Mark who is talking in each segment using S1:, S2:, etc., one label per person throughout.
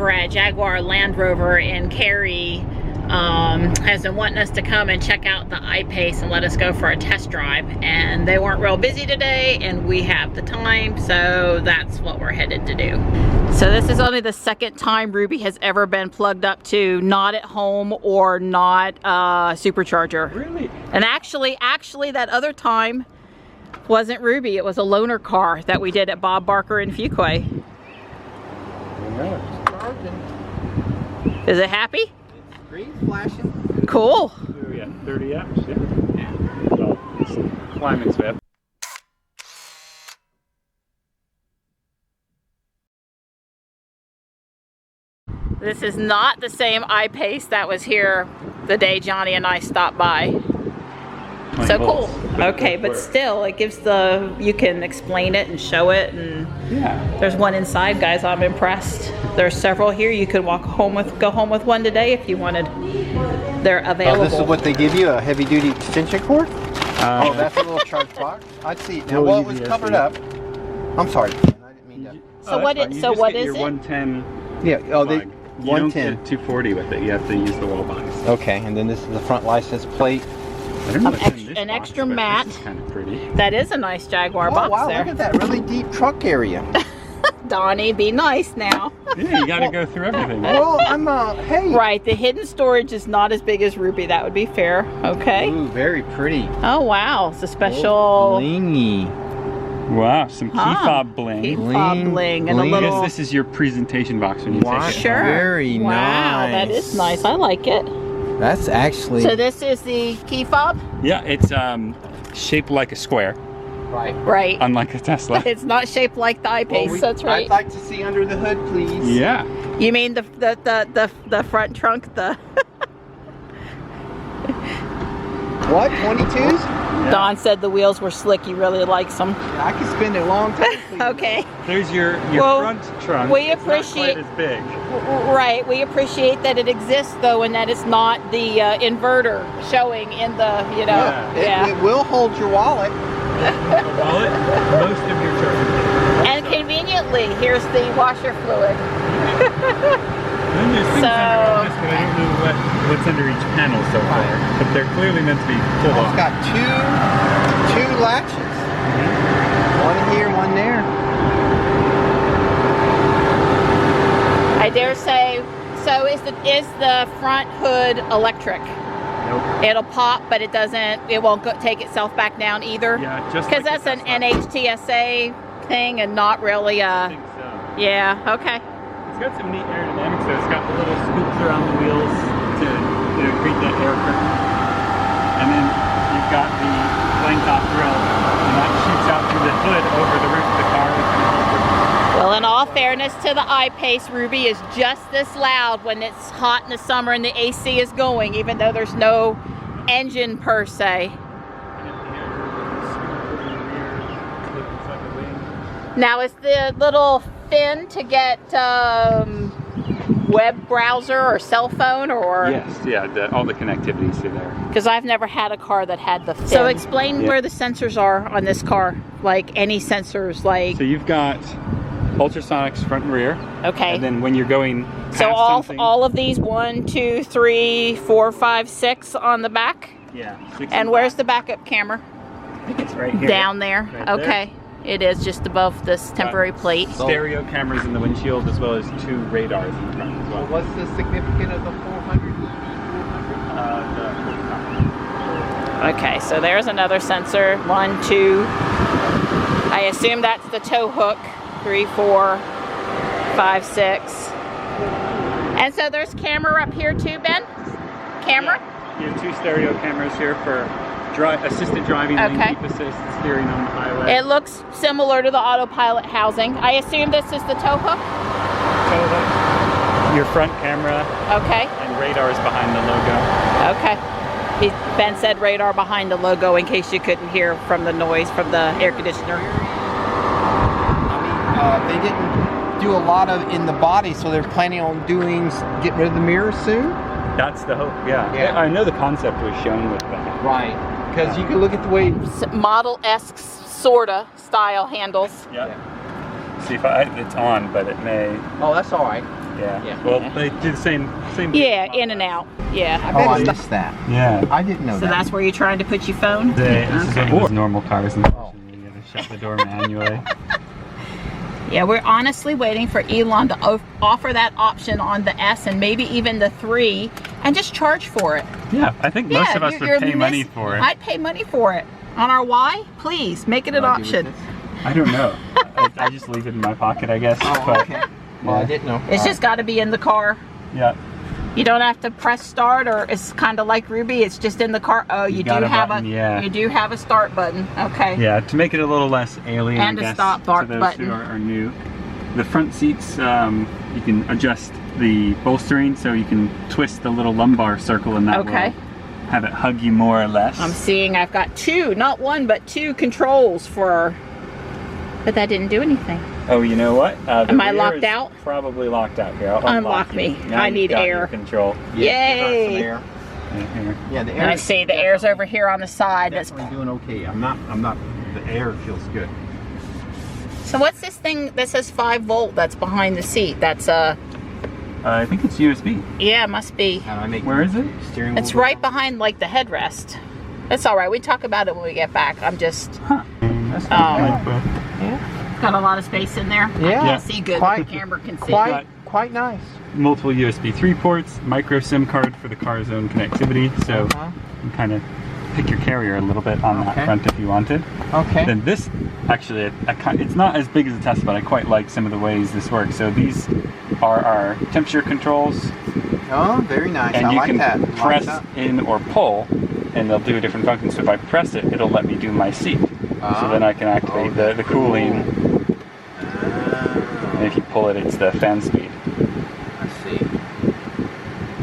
S1: over at Jaguar Land Rover in Cary has been wanting us to come and check out the I-Pace and let us go for a test drive, and they weren't real busy today and we have the time, so that's what we're headed to do. So this is only the second time Ruby has ever been plugged up to not at home or not supercharger.
S2: Really?
S1: And actually that other time wasn't Ruby, it was a loaner car that we did at Bob Barker in Fuquay. Is it happy?
S3: Green flashing.
S1: Cool.
S2: Oh, yeah, 30 amps, yeah. Well, it's climate's bad.
S1: This is not the same I-Pace that was here the day Johnny and I stopped by. So cool. Okay, but still, it gives you can explain it and show it, and
S2: yeah.
S1: There's one inside, guys. I'm impressed. There's several here. You could go home with one today if you wanted. They're available.
S3: Oh, this is what they give you, a heavy-duty extension cord? Oh, that's a little charge box. I see. Now, well, it was covered up. I'm sorry, I didn't mean to.
S1: So what is
S2: your
S1: it?
S2: 110.
S3: Yeah. Oh, they.
S2: You don't get 240 with it. You have to use the wall box.
S3: Okay, and then this is the front license plate.
S2: I don't know what's in this
S1: An
S2: box,
S1: extra
S2: but
S1: mat.
S2: This is kind of pretty.
S1: That is a nice Jaguar box
S3: wow,
S1: there.
S3: look at that really deep truck area.
S1: Donnie, be nice now.
S2: Yeah, you got to go through everything.
S3: Well, I'm hey.
S1: Right, the hidden storage is not as big as Ruby. That would be fair. Okay.
S3: Ooh, very pretty.
S1: Oh wow, it's a special.
S3: Oh, blingy.
S2: Wow, some key fob bling.
S1: Key fob bling and a
S2: I
S1: little.
S2: guess this is your presentation box when you take it.
S1: Sure.
S3: Very
S1: wow,
S3: nice.
S1: that is nice. I like it.
S3: That's actually.
S1: So this is the key fob?
S2: Yeah, it's shaped like a square.
S3: Right.
S1: Right.
S2: Unlike a Tesla.
S1: It's not shaped like the I-Pace. That's right.
S3: I'd like to see under the hood, please.
S2: Yeah.
S1: You mean the front trunk? The.
S3: What? 22s?
S2: Yeah.
S1: Don said the wheels were slick. He really likes them.
S3: Yeah, I could spend a long time.
S1: Okay.
S2: There's your
S1: Well,
S2: front trunk.
S1: we
S2: It's not
S1: appreciate-
S2: quite as big.
S1: Right. We appreciate that it exists though, and that it's not the inverter showing in the
S3: It will hold your wallet.
S2: Wallet, most of your charging.
S1: And conveniently, here's the washer fluid.
S2: Then there's things under all this, but I don't know what's under each panel so far. But they're clearly meant to be pulled
S3: It's
S2: off.
S3: got two latches. One here, one there.
S1: I dare say. So is the front hood electric?
S2: Nope.
S1: It'll pop, but it doesn't. It won't take itself back down either.
S2: Yeah, just
S1: because
S2: like
S1: that's
S2: the
S1: an
S2: Tesla.
S1: NHTSA thing and not really
S2: I think so.
S1: Yeah. Okay.
S2: It's got some neat aerodynamics though. It's got the little scoops around the wheels to create that air current. And then you've got the plane top grill, and that shoots out through the hood over the roof of the car.
S1: Well, in all fairness to the I-Pace, Ruby is just this loud when it's hot in the summer and the AC is going, even though there's no engine per se. Now, is the little fin to get web browser or cell phone, or?
S2: Yes, yeah, all the connectivity's through there.
S1: Because I've never had a car that had the fin. So explain where the sensors are on this car, like any sensors, like.
S2: So you've got ultrasonics front and rear.
S1: Okay.
S2: And then when you're going past
S1: So
S2: something,
S1: all of these 1, 2, 3, 4, 5, 6 on the back.
S2: yeah. 6
S1: And where's the backup camera?
S2: I think it's right here.
S1: Down there.
S2: Right
S1: Okay. It is just above this temporary plate.
S2: Stereo cameras in the windshield, as well as 2 radars in the front as well.
S3: What's the significance of the 400?
S1: Okay, so there's another sensor. 1, 2. I assume that's the tow hook. 3, 4, 5, 6. And so there's camera up here too, Ben? Camera?
S2: Yeah. You have 2 stereo cameras here for assisted driving, lane keep assist, steering on the highway.
S1: It looks similar to the autopilot housing. I assume this is the tow hook?
S2: Tow hook, your front camera,
S1: Okay.
S2: and radars behind the logo.
S1: Okay. Ben said radar behind the logo in case you couldn't hear from the noise from the air conditioner.
S3: I mean, they didn't do a lot of in the body, so they're planning on get rid of the mirrors soon?
S2: That's the hope, yeah. I know the concept was shown with that.
S3: Right. Because you can look at the way.
S1: Model-esque sorta style handles.
S2: Yeah. See if it's on, but it may.
S3: Oh, that's all right.
S2: Yeah. Well, they do the same.
S1: Yeah, in and out. Yeah.
S3: I missed that.
S2: Yeah.
S3: I didn't know
S1: So
S3: that.
S1: that's where you're trying to put your phone?
S2: This is one of those normal cars, and you gotta shut the door manually.
S1: Yeah, we're honestly waiting for Elon to offer that option on the S and maybe even the 3 and just charge for it.
S2: Yeah, I think most of us would pay money for it.
S1: I'd pay money for it. On our Y, please, make it an option.
S2: I don't know. I just leave it in my pocket, I guess.
S3: Oh, okay. Well, I didn't know.
S1: It's just got to be in the car.
S2: Yeah.
S1: You don't have to press start, or it's kind of like Ruby. It's just in the car. Oh, you do have
S2: button,
S1: you do have a start button. Okay.
S2: Yeah, to make it a little less alien,
S1: and
S2: I guess,
S1: a stop
S2: to those
S1: button.
S2: who are new. The front seats, you can adjust the bolstering, so you can twist the little lumbar circle, and that will have it hug you more or less.
S1: I'm seeing I've got 2, not 1, but 2 controls for. But that didn't do anything.
S2: Oh, you know what?
S1: Am I locked out?
S2: Probably locked out here. I'll
S1: unlock me. I need air
S2: control.
S1: Yay!
S3: Air. Yeah, the air.
S1: And I see the air's over here on the side.
S3: That's doing okay. I'm not. The air feels good.
S1: So what's this thing that says 5 volt that's behind the seat? That's
S2: I think it's USB.
S1: Yeah, it must be.
S2: Where is it?
S3: Steering wheel.
S1: It's right behind like the headrest. That's all right. We talk about it when we get back. I'm just.
S2: That's
S1: Yeah. Got a lot of space in there.
S3: Yeah.
S1: I can't see good. The camera can see.
S3: Quite nice.
S2: Multiple USB 3 ports, micro SIM card for the car's own connectivity, so you can kind of pick your carrier a little bit on that front if you wanted.
S3: Okay.
S2: Then this, actually, it's not as big as a Tesla, but I quite like some of the ways this works. So these are our temperature controls.
S3: Oh, very nice.
S2: And
S3: I
S2: you
S3: like
S2: can
S3: that.
S2: press in or pull, and they'll do a different function. So if I press it, it'll let me do my seat. So then I can activate the cooling. And if you pull it, it's the fan speed.
S3: Let's see.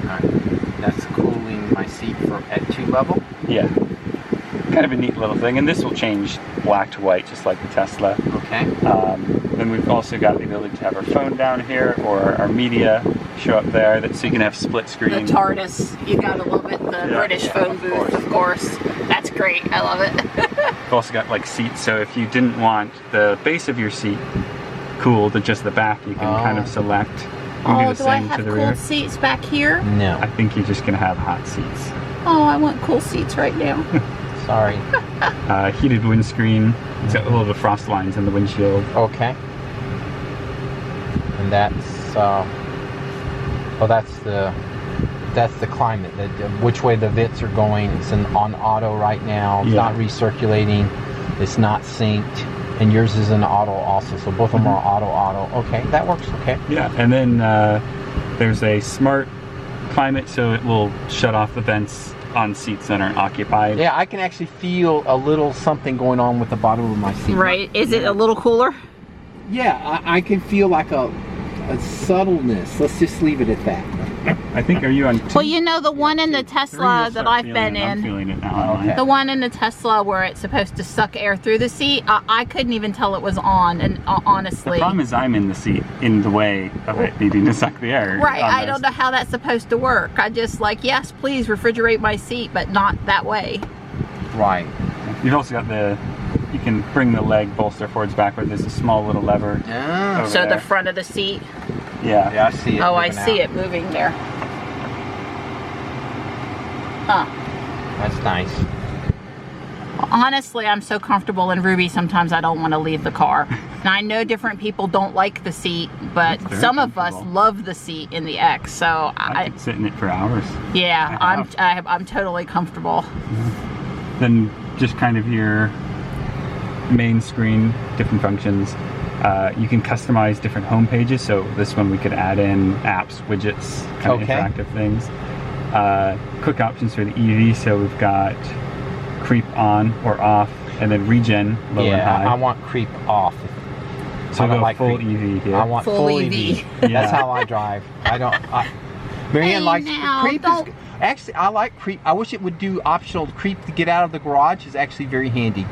S3: Alright. That's cooling my seat at 2 level.
S2: Yeah. Kind of a neat little thing. And this will change black to white, just like the Tesla.
S3: Okay.
S2: Then we've also got the ability to have our phone down here, or our media show up there, so you can have split screen.
S1: The TARDIS, you gotta love it. The British phone booth, of course. That's great. I love it.
S2: We've also got like seats, so if you didn't want the base of your seat cooled to just the back, you can kind of select. You can do the same
S1: I have
S2: to the
S1: cool
S2: rear.
S1: seats back here?
S3: No.
S2: I think you're just gonna have hot seats.
S1: Oh, I want cool seats right now.
S3: Sorry.
S2: Heated windscreen. It's got a little bit of frost lines in the windshield.
S3: Okay. And that's that's the climate. Which way the VITs are going. It's on auto right now. It's not recirculating. It's not synced. And yours is an auto also. So both of them are auto. Okay, that works. Okay.
S2: Yeah, and then there's a smart climate, so it will shut off the vents on seats that aren't occupied.
S3: Yeah, I can actually feel a little something going on with the bottom of my seat.
S1: Right. Is it a little cooler?
S3: Yeah, I can feel like a subtleness. Let's just leave it at that.
S2: I think, are you on 2?
S1: Well, you know, the one in the Tesla that I've been
S2: I'm
S1: in,
S2: feeling it now.
S1: the one in the Tesla where it's supposed to suck air through the seat, I couldn't even tell it was on, and honestly.
S2: The problem is I'm in the seat, in the way of it needing to suck the air.
S1: Right, I don't know how that's supposed to work. I just like, yes, please refrigerate my seat, but not that way.
S3: Right.
S2: You've also got you can bring the leg bolster forwards, backwards. There's a small little lever.
S3: Yeah.
S1: So
S2: there.
S1: the front of the seat.
S2: Yeah.
S3: Yeah, I see it.
S1: Oh, I see it moving there. Huh.
S3: That's nice.
S1: Honestly, I'm so comfortable in Ruby, sometimes I don't want to leave the car. Now, I know different people don't like the seat, but some of us love the seat in the X, so
S2: I could sit in it for hours.
S1: Yeah, I'm totally comfortable.
S2: Then just kind of your main screen, different functions. You can customize different home pages, so this one we could add in apps, widgets, kind of interactive things. Quick options for the EV, so we've got creep on or off, and then regen low and high.
S3: I want creep off.
S2: So go like full EV here.
S3: I want full EV. That's how I drive. Marianne likes creep. Actually, I like creep. I wish it would do optional creep to get out of the garage. Is actually very handy.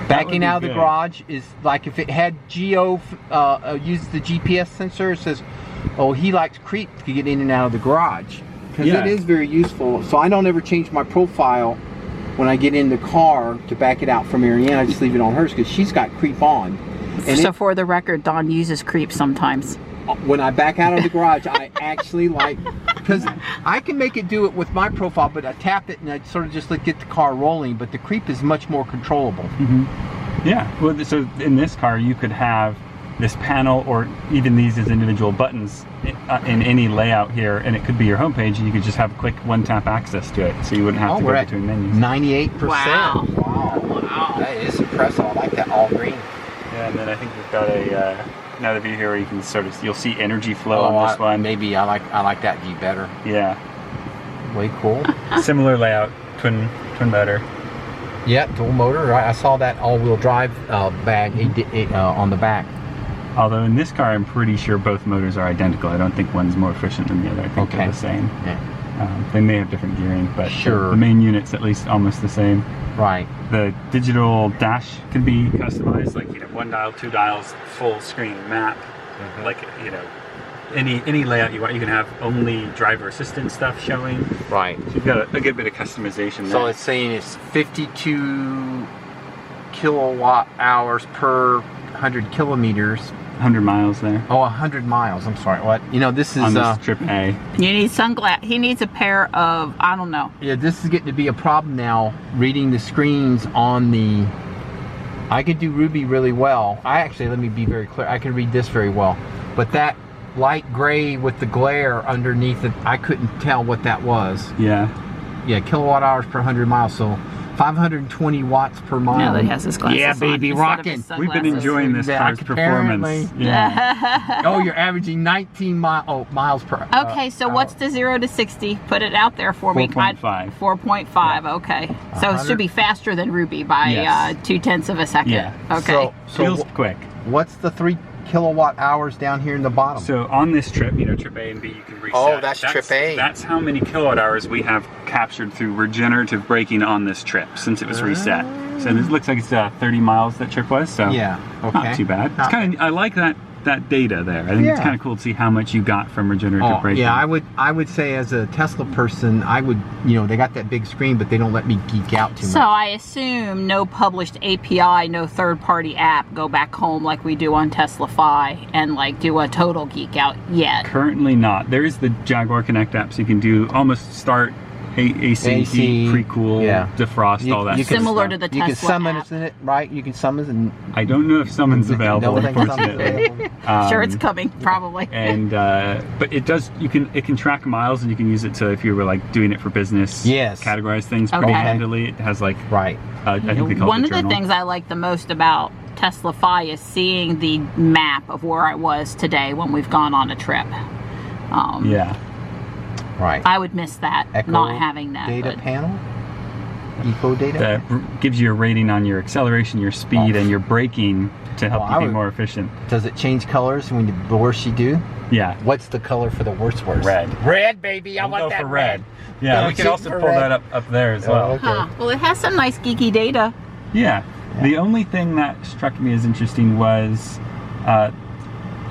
S3: Backing out of the garage is like if it had uses the GPS sensor. It says, "Oh, he likes creep to get in and out of the garage." Because it is very useful. So I don't ever change my profile when I get in the car to back it out from Marianne. I just leave it on hers because she's got creep on. And
S1: so for the record, Dawn uses creep sometimes.
S3: when I back out of the garage, I actually like, because I can make it do it with my profile, but I tap it and I sort of just like get the car rolling, but the creep is much more controllable.
S2: Yeah, well, so in this car you could have this panel or even these as individual buttons in any layout here, and it could be your homepage, and you could just have quick one-tap access to it, so you wouldn't have to go between menus.
S3: 98%.
S1: Wow.
S3: Wow. That is impressive. I like that all green.
S2: Yeah, and then I think we've got another view here where you can you'll see energy flow on this one.
S3: Maybe I like that view better.
S2: Yeah.
S3: Way cool.
S2: Similar layout, twin motor.
S3: Yeah, dual motor. Right. I saw that all-wheel drive bag on the back.
S2: Although in this car, I'm pretty sure both motors are identical. I don't think one's more efficient than the other. I think they're the same. Yeah. They may have different gearing, but the main unit's at least almost the same. Right. The digital dash can be customized, like, you know, 1 dial, 2 dials, full screen map. Like, you know, any layout you want. You can have only driver assistance stuff showing. Right. So you've got a good bit of customization there.
S3: So it's saying it's 52 kilowatt hours per 100 kilometers.
S2: 100 miles there.
S3: Oh, 100 miles. I'm sorry. What? You know, this is
S2: on this trip A.
S1: You need sunglasses. He needs a pair of, I don't know.
S3: Yeah, this is getting to be a problem now. Reading the screens on the. I could do Ruby really well. Let me be very clear. I can read this very well, but that light gray with the glare underneath it, I couldn't tell what that was.
S2: Yeah.
S3: Yeah, kilowatt hours per 100 miles. So 520 watts per mile.
S1: Now that he has his glasses
S3: yeah, baby, rocking.
S2: We've been enjoying this car's performance. Yeah.
S3: Oh, you're averaging 19 miles per hour.
S1: Okay, so what's the 0 to 60? Put it out there for me.
S2: 4.5.
S1: 4.5, yeah. Okay. So it should be faster than Ruby by 0.2 of a second. Yeah. Okay.
S3: So
S2: feels quick.
S3: What's the 3 kilowatt hours down here in the bottom?
S2: So on this trip, you know, trip A and B, you can reset.
S3: Oh, that's trip A.
S2: That's how many kilowatt hours we have captured through regenerative braking on this trip since it was reset. So it looks like it's 30 miles that trip was. So
S3: yeah, okay.
S2: Not too bad. It's kind of, I like that data there. I think it's kind of cool to see how much you got from regenerative braking.
S3: Yeah, I would say as a Tesla person, I would, you know, they got that big screen, but they don't let me geek out too much.
S1: So I assume no published API, no third-party app, go back home like we do on Tesla-Fi and like do a total geek out yet.
S2: Currently not. There is the Jaguar Connect app, so you can do almost start AC, pre-cool, defrost, all that
S1: similar to the Tesla
S3: You can summon
S1: app.
S3: it, right? You can summon and
S2: I don't know if summon's available, unfortunately.
S1: Sure, it's coming, probably.
S2: And but it does. It can track miles, and you can use it to, if you were like doing it for business.
S3: Yes.
S2: Categorize things pretty handily. It has like I think they call
S1: one
S2: it
S1: of the things I like the most about Tesla Fi is seeing the map of where I was today when we've gone on a trip.
S2: Yeah.
S3: Right.
S1: I would miss that, not having that.
S3: Data panel? Eco data?
S2: That gives you a rating on your acceleration, your speed, and your braking to help you be more efficient.
S3: Does it change colors when the worse you do?
S2: Yeah.
S3: What's the color for the worst?
S2: Red.
S3: Red, baby. I want that
S2: for red. Yeah, we can also pull that up there as well.
S3: Okay.
S1: Huh. Well, it has some nice geeky data.
S2: Yeah. The only thing that struck me as interesting was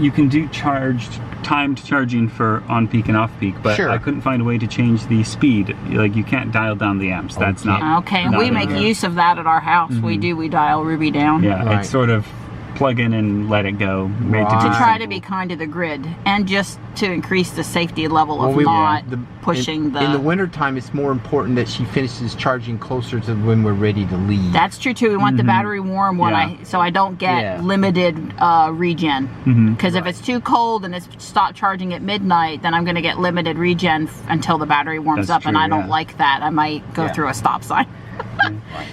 S2: you can do timed charging for on-peak and off-peak, but I couldn't find a way to change the speed. Like, you can't dial down the amps. That's not...
S1: Okay, and we make use of that at our house. We dial Ruby down.
S2: Yeah, it's sort of plug in and let it go.
S1: To try to be kind to the grid, and just to increase the safety level of not pushing
S3: in the wintertime, it's more important that she finishes charging closer to when we're ready to leave.
S1: That's true too. We want the battery warm so I don't get limited regen. Because if it's too cold and it's stopped charging at midnight, then I'm going to get limited regen until the battery warms up, and I don't like that. I might go through a stop sign.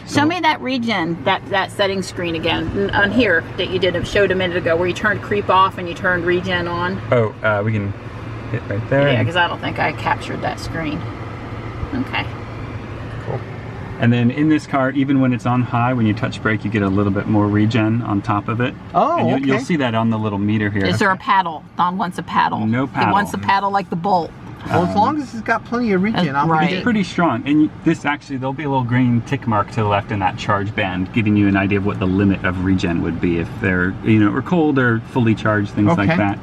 S1: Show me that regen, that settings screen again on here that you showed a minute ago, where you turned creep off and you turned regen on.
S2: Oh, we can hit right there.
S1: Yeah, because I don't think I captured that screen. Okay.
S3: Cool.
S2: And then in this car, even when it's on high, when you touch brake, you get a little bit more regen on top of it.
S3: Oh,
S2: and you'll see that on the little meter here.
S1: Is there a paddle? Don wants a paddle.
S2: No paddle.
S1: He wants a paddle like the Bolt.
S3: Well, as long as it's got plenty of regen,
S2: It's pretty strong. And this actually, there'll be a little green tick mark to the left in that charge band, giving you an idea of what the limit of regen would be if they're, or cold or fully charged, things like that.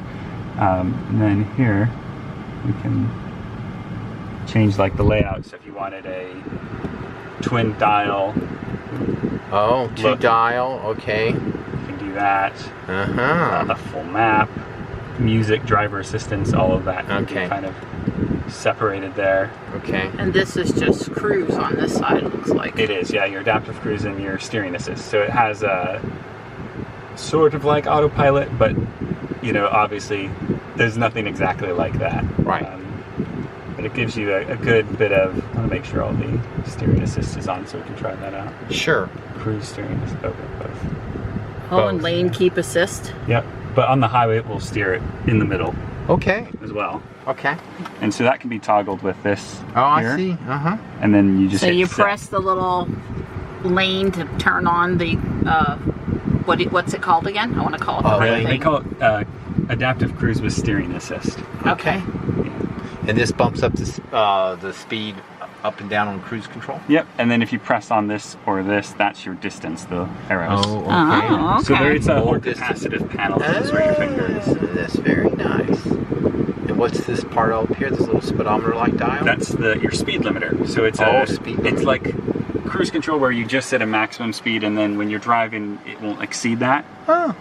S2: And then here, we can change like the layout. So if you wanted a twin dial.
S3: Oh, two dial, okay.
S2: You can do that. The full map. music, driver assistance, all of that.
S3: Okay.
S2: Kind of separated there.
S3: Okay.
S1: And this is just cruise on this side, it looks like.
S2: It is, yeah, your adaptive cruise and your steering assist. So it has a sort of like autopilot, but you know, obviously there's nothing exactly like that.
S3: Right.
S2: But it gives you a good bit of, I want to make sure all the steering assist is on so we can try that out.
S3: Sure.
S2: Cruise, steering assist, okay, both.
S1: Oh, and
S3: Both.
S1: lane keep assist.
S2: Yep, but on the highway it will steer it in the middle
S3: Okay.
S2: as well.
S3: Okay.
S2: And so that can be toggled with this
S3: Oh,
S2: here.
S3: I see. Uh-huh.
S2: And then you just
S1: So
S2: hit
S1: you
S2: set.
S1: press the little lane to turn on the, what's it called again? I want to call it the right
S2: They
S1: thing.
S2: call it adaptive cruise with steering assist.
S1: Okay.
S3: And this bumps up the speed up and down on cruise control?
S2: Yep, and then if you press on this or this, that's your distance, the arrows.
S3: Oh, okay.
S1: Oh, okay.
S2: So there it's a
S3: More
S2: more
S3: distance.
S2: capacitive panel. This is where your finger is.
S3: That's very nice. And what's this part up here? This little speedometer-like dial?
S2: That's your speed limiter. So it's
S3: speed
S2: it's
S3: limiter.
S2: like cruise control where you just set a maximum speed, and then when you're driving, it won't exceed that.
S3: Oh.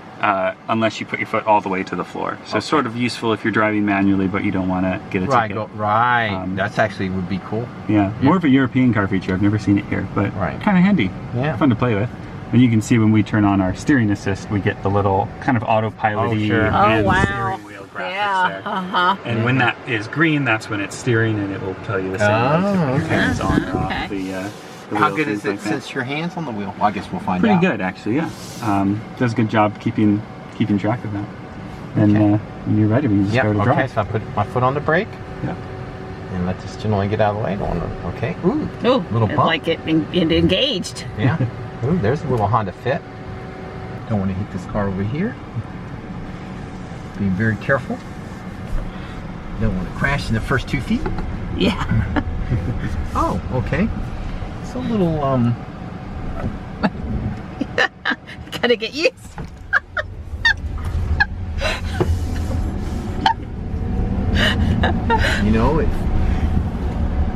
S2: Unless you put your foot all the way to the floor. So
S3: Okay.
S2: sort of useful if you're driving manually, but you don't want to get a
S3: Right.
S2: ticket.
S3: Right. That's actually would be cool.
S2: Yeah, more of a European car feature. I've never seen it here, but
S3: Right.
S2: kind of handy.
S3: Yeah.
S2: Fun to play with. And you can see when we turn on our steering assist, we get the little kind of autopilot-y
S3: Oh, sure.
S1: Oh,
S2: and
S1: wow.
S2: steering wheel graphics
S1: Yeah.
S2: there.
S1: Uh-huh.
S2: And when that is green, that's when it's steering, and it will tell you the same.
S3: Oh,
S2: way to put your
S3: okay.
S2: hands on or
S1: Okay.
S2: off the
S3: How
S2: wheel,
S3: good
S2: things
S3: is it
S2: like that.
S3: since your hand's on the wheel? Well, I guess we'll find
S2: Pretty
S3: out.
S2: good, actually. Yeah. Does a good job keeping track of that. And
S3: Okay.
S2: when you're ready, we can just
S3: Yep.
S2: go to
S3: Okay.
S2: drive.
S3: So I put my foot on the brake
S2: Yeah.
S3: and let this gentleman get out of the way. Okay. Ooh.
S1: Ooh,
S3: Little
S1: it's
S3: pump.
S1: like it engaged.
S3: Yeah. Ooh, there's a little Honda Fit. Don't want to hit this car over here. Being very careful. Don't want to crash in the first 2 feet.
S1: Yeah.
S3: Oh, okay. It's a little
S1: Gotta get used.
S3: you know, it.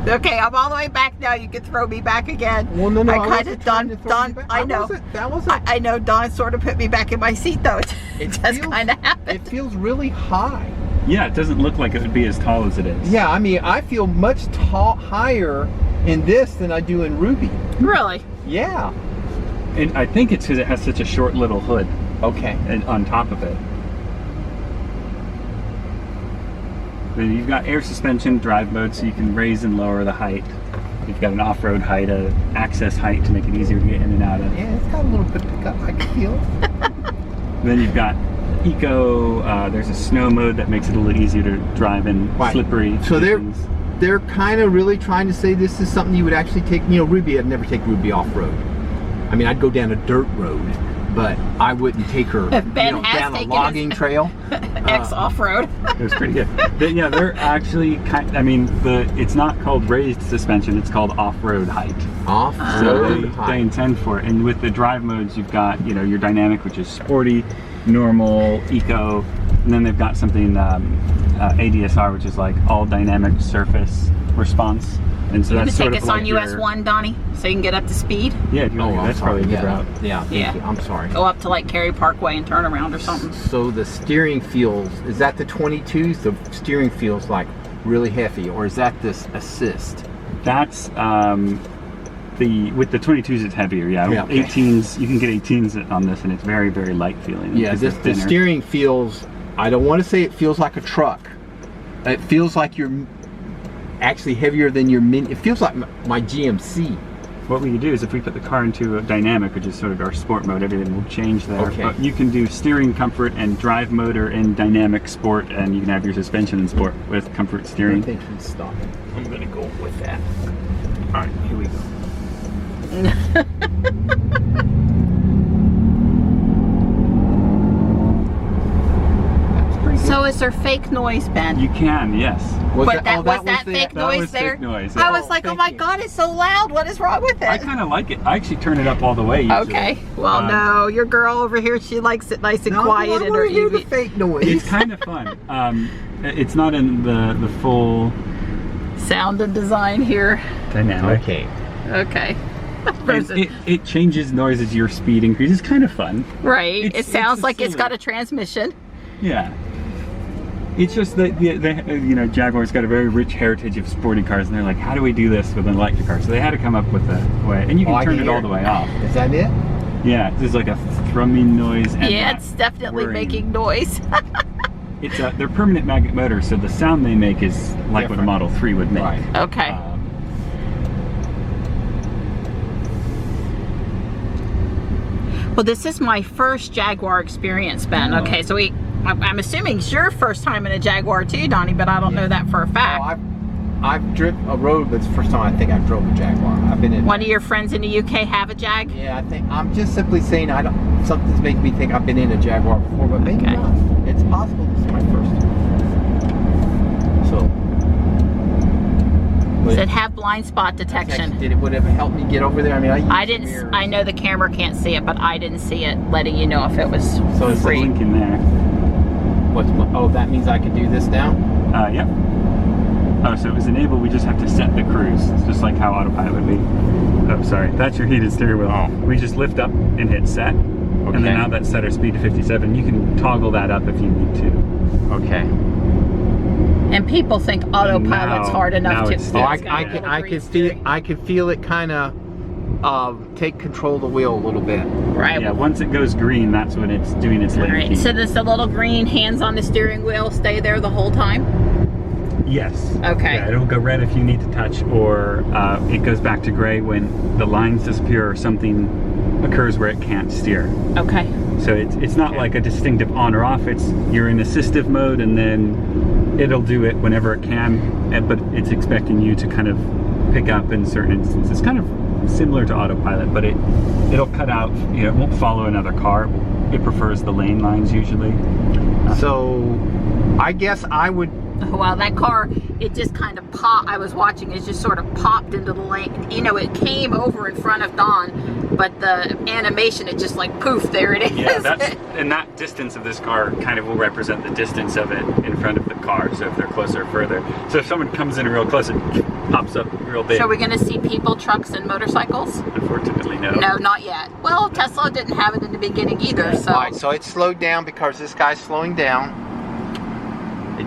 S1: Okay, I'm all the way back now. You can throw me back again.
S3: Well, no,
S1: I kind
S3: wasn't
S1: of
S3: trying
S1: Don.
S3: to throw you back.
S1: I know.
S3: That wasn't.
S1: I know. Don sort of put me back in my seat though. It just
S3: feels-
S1: kind of happened.
S3: It feels really high.
S2: Yeah, it doesn't look like it would be as tall as it is.
S3: Yeah, I mean, I feel much higher in this than I do in Ruby.
S1: Really?
S3: Yeah.
S2: And I think it's because it has such a short little hood
S3: Okay.
S2: and on top of it. Then you've got air suspension, drive mode, so you can raise and lower the height. You've got an off-road height, access height to make it easier to get in and out of.
S3: Yeah, it's got a little bit of pickup. I can feel it.
S2: Then you've got eco. There's a snow mode that makes it a little easier to drive in
S3: Right.
S2: slippery
S3: So
S2: conditions.
S3: they're kind of really trying to say this is something you would actually take. You know, Ruby, I'd never take Ruby off-road. I mean, I'd go down a dirt road, but I wouldn't take her
S1: Ben has
S3: down a
S1: taken
S3: logging trail.
S1: X off-road.
S2: It was pretty good. But yeah, they're actually kind. I mean, it's not called raised suspension; it's called off-road height. So
S3: Off-road
S2: they
S3: height.
S2: intend for it. And with the drive modes, you've got your dynamic, which is sporty, normal, eco, and then they've got something ADSR, which is like all dynamic surface response. And so
S1: You
S2: that's
S1: gonna
S2: sort
S1: take
S2: of
S1: us
S2: like
S1: on
S2: your,
S1: US 1, Donnie, so you can get up to speed.
S2: Yeah, if you want to,
S3: I'm
S2: that's
S3: sorry.
S2: probably a good route.
S3: Yeah, thank
S1: Yeah.
S3: you. I'm sorry.
S1: Go up to like Cary Parkway and turn around or something.
S3: So the steering feels, is that the 22s? The steering feels like really heavy, or is that this assist?
S2: That's with the 22s it's heavier. Yeah,
S3: Yeah, okay.
S2: 18s you can get 18s on this, and it's very, very light feeling.
S3: Yeah,
S2: because
S3: the
S2: they're thinner.
S3: steering feels, I don't want to say it feels like a truck. It feels like you're actually heavier than your Mini. It feels like my GMC.
S2: What we can do is if we put the car into a dynamic, which is sort of our sport mode, everything will change there.
S3: Okay.
S2: But you can do steering comfort and drive motor in dynamic sport, and you can have your suspension in sport with comfort
S3: I
S2: steering.
S3: think he's stopping. I'm going to go with that. All right, here we go.
S1: So is there fake noise, Ben?
S2: You can, yes.
S3: Was
S1: But that was
S3: the-
S1: that fake
S2: That
S1: noise
S2: was
S1: there?
S2: fake noise,
S1: I
S2: yeah.
S1: was
S3: Oh,
S1: like, oh
S3: thank
S1: my
S3: you.
S1: God, it's so loud. What is wrong with
S2: I
S1: it?
S2: kind of like it. I actually turn it up all the way usually.
S1: Okay. Well, no, your girl over here, she likes it nice and quiet in her
S3: hear the
S1: EV.
S3: fake noise.
S2: It's kind of fun. It's not in the full
S1: Sound and design here.
S2: dynamic.
S3: Okay.
S1: Okay.
S2: And it changes noise as your speed increases. Kind of fun.
S1: Right.
S2: It's
S1: It sounds
S2: a
S1: like it's
S2: silly-
S1: got a transmission.
S2: Yeah. It's just that you know, Jaguar's got a very rich heritage of sporty cars, and they're like, how do we do this with an electric car? So they had to come up with a way, and you can turn it all the way off.
S3: Is that it?
S2: Yeah, there's like a thrumming noise. And
S1: yeah, it's definitely making noise.
S2: It's they're permanent magnet motors, so the sound they make is like what a Model 3 would make.
S3: Right.
S1: Okay. Well, this is my first Jaguar experience, Ben.
S2: Oh.
S1: Okay, so I'm assuming it's your first time in a Jaguar too, Donnie, but I don't know that for a fact.
S3: No, I've driven a road, but it's the first time I think I've drove a Jaguar. I've been in.
S1: One of your friends in the UK have a Jag?
S3: Yeah, I think I'm just simply saying something's making me think I've been in a Jaguar before, but maybe not. It's possible this is my first. So.
S1: Does it have blind spot detection?
S3: Would it have helped me get over there? I mean,
S1: I didn't. I know the camera can't see it, but I didn't see it letting you know if it was
S3: so it's
S1: free.
S2: There's a link in there.
S3: Oh, that means I can do this now?
S2: Yep. Oh, so it was enabled. We just have to set the cruise. It's just like how autopilot would be. Oh, sorry. That's your heated steering wheel.
S3: Oh.
S2: We just lift up and hit set.
S3: Okay.
S2: And then now that's set our speed to 57. You can toggle that up if you need to.
S3: Okay.
S1: And people think autopilot's hard enough to.
S3: Oh, I can feel it kind of take control of the wheel a little bit.
S1: Right.
S2: Yeah. Once it goes green, that's when it's doing its lane
S1: Right.
S2: key.
S1: So does the little green hands on the steering wheel stay there the whole time?
S2: Yes.
S1: Okay.
S2: Yeah, it'll go red if you need to touch, or it goes back to gray when the lines disappear or something occurs where it can't steer.
S1: Okay.
S2: So it's not like a distinctive on or off. It's you're in assistive mode, and then it'll do it whenever it can, but it's expecting you to kind of pick up in certain instances. It's kind of similar to autopilot, but it'll cut out. You know, it won't follow another car. It prefers the lane lines usually.
S3: So I guess I would.
S1: Well, that car, it just kind of popped. I was watching, it just sort of popped into the lane. You know, it came over in front of Don, but the animation, it just like poof, there it is.
S2: Yeah, and that distance of this car kind of will represent the distance of it in front of the car. So if they're closer or further. So if someone comes in real close, it pops up real big.
S1: So are we going to see people, trucks, and motorcycles?
S2: Unfortunately, no.
S1: No, not yet. Well, Tesla didn't have it in the beginning either, so.
S3: All right, so it slowed down because this guy's slowing down.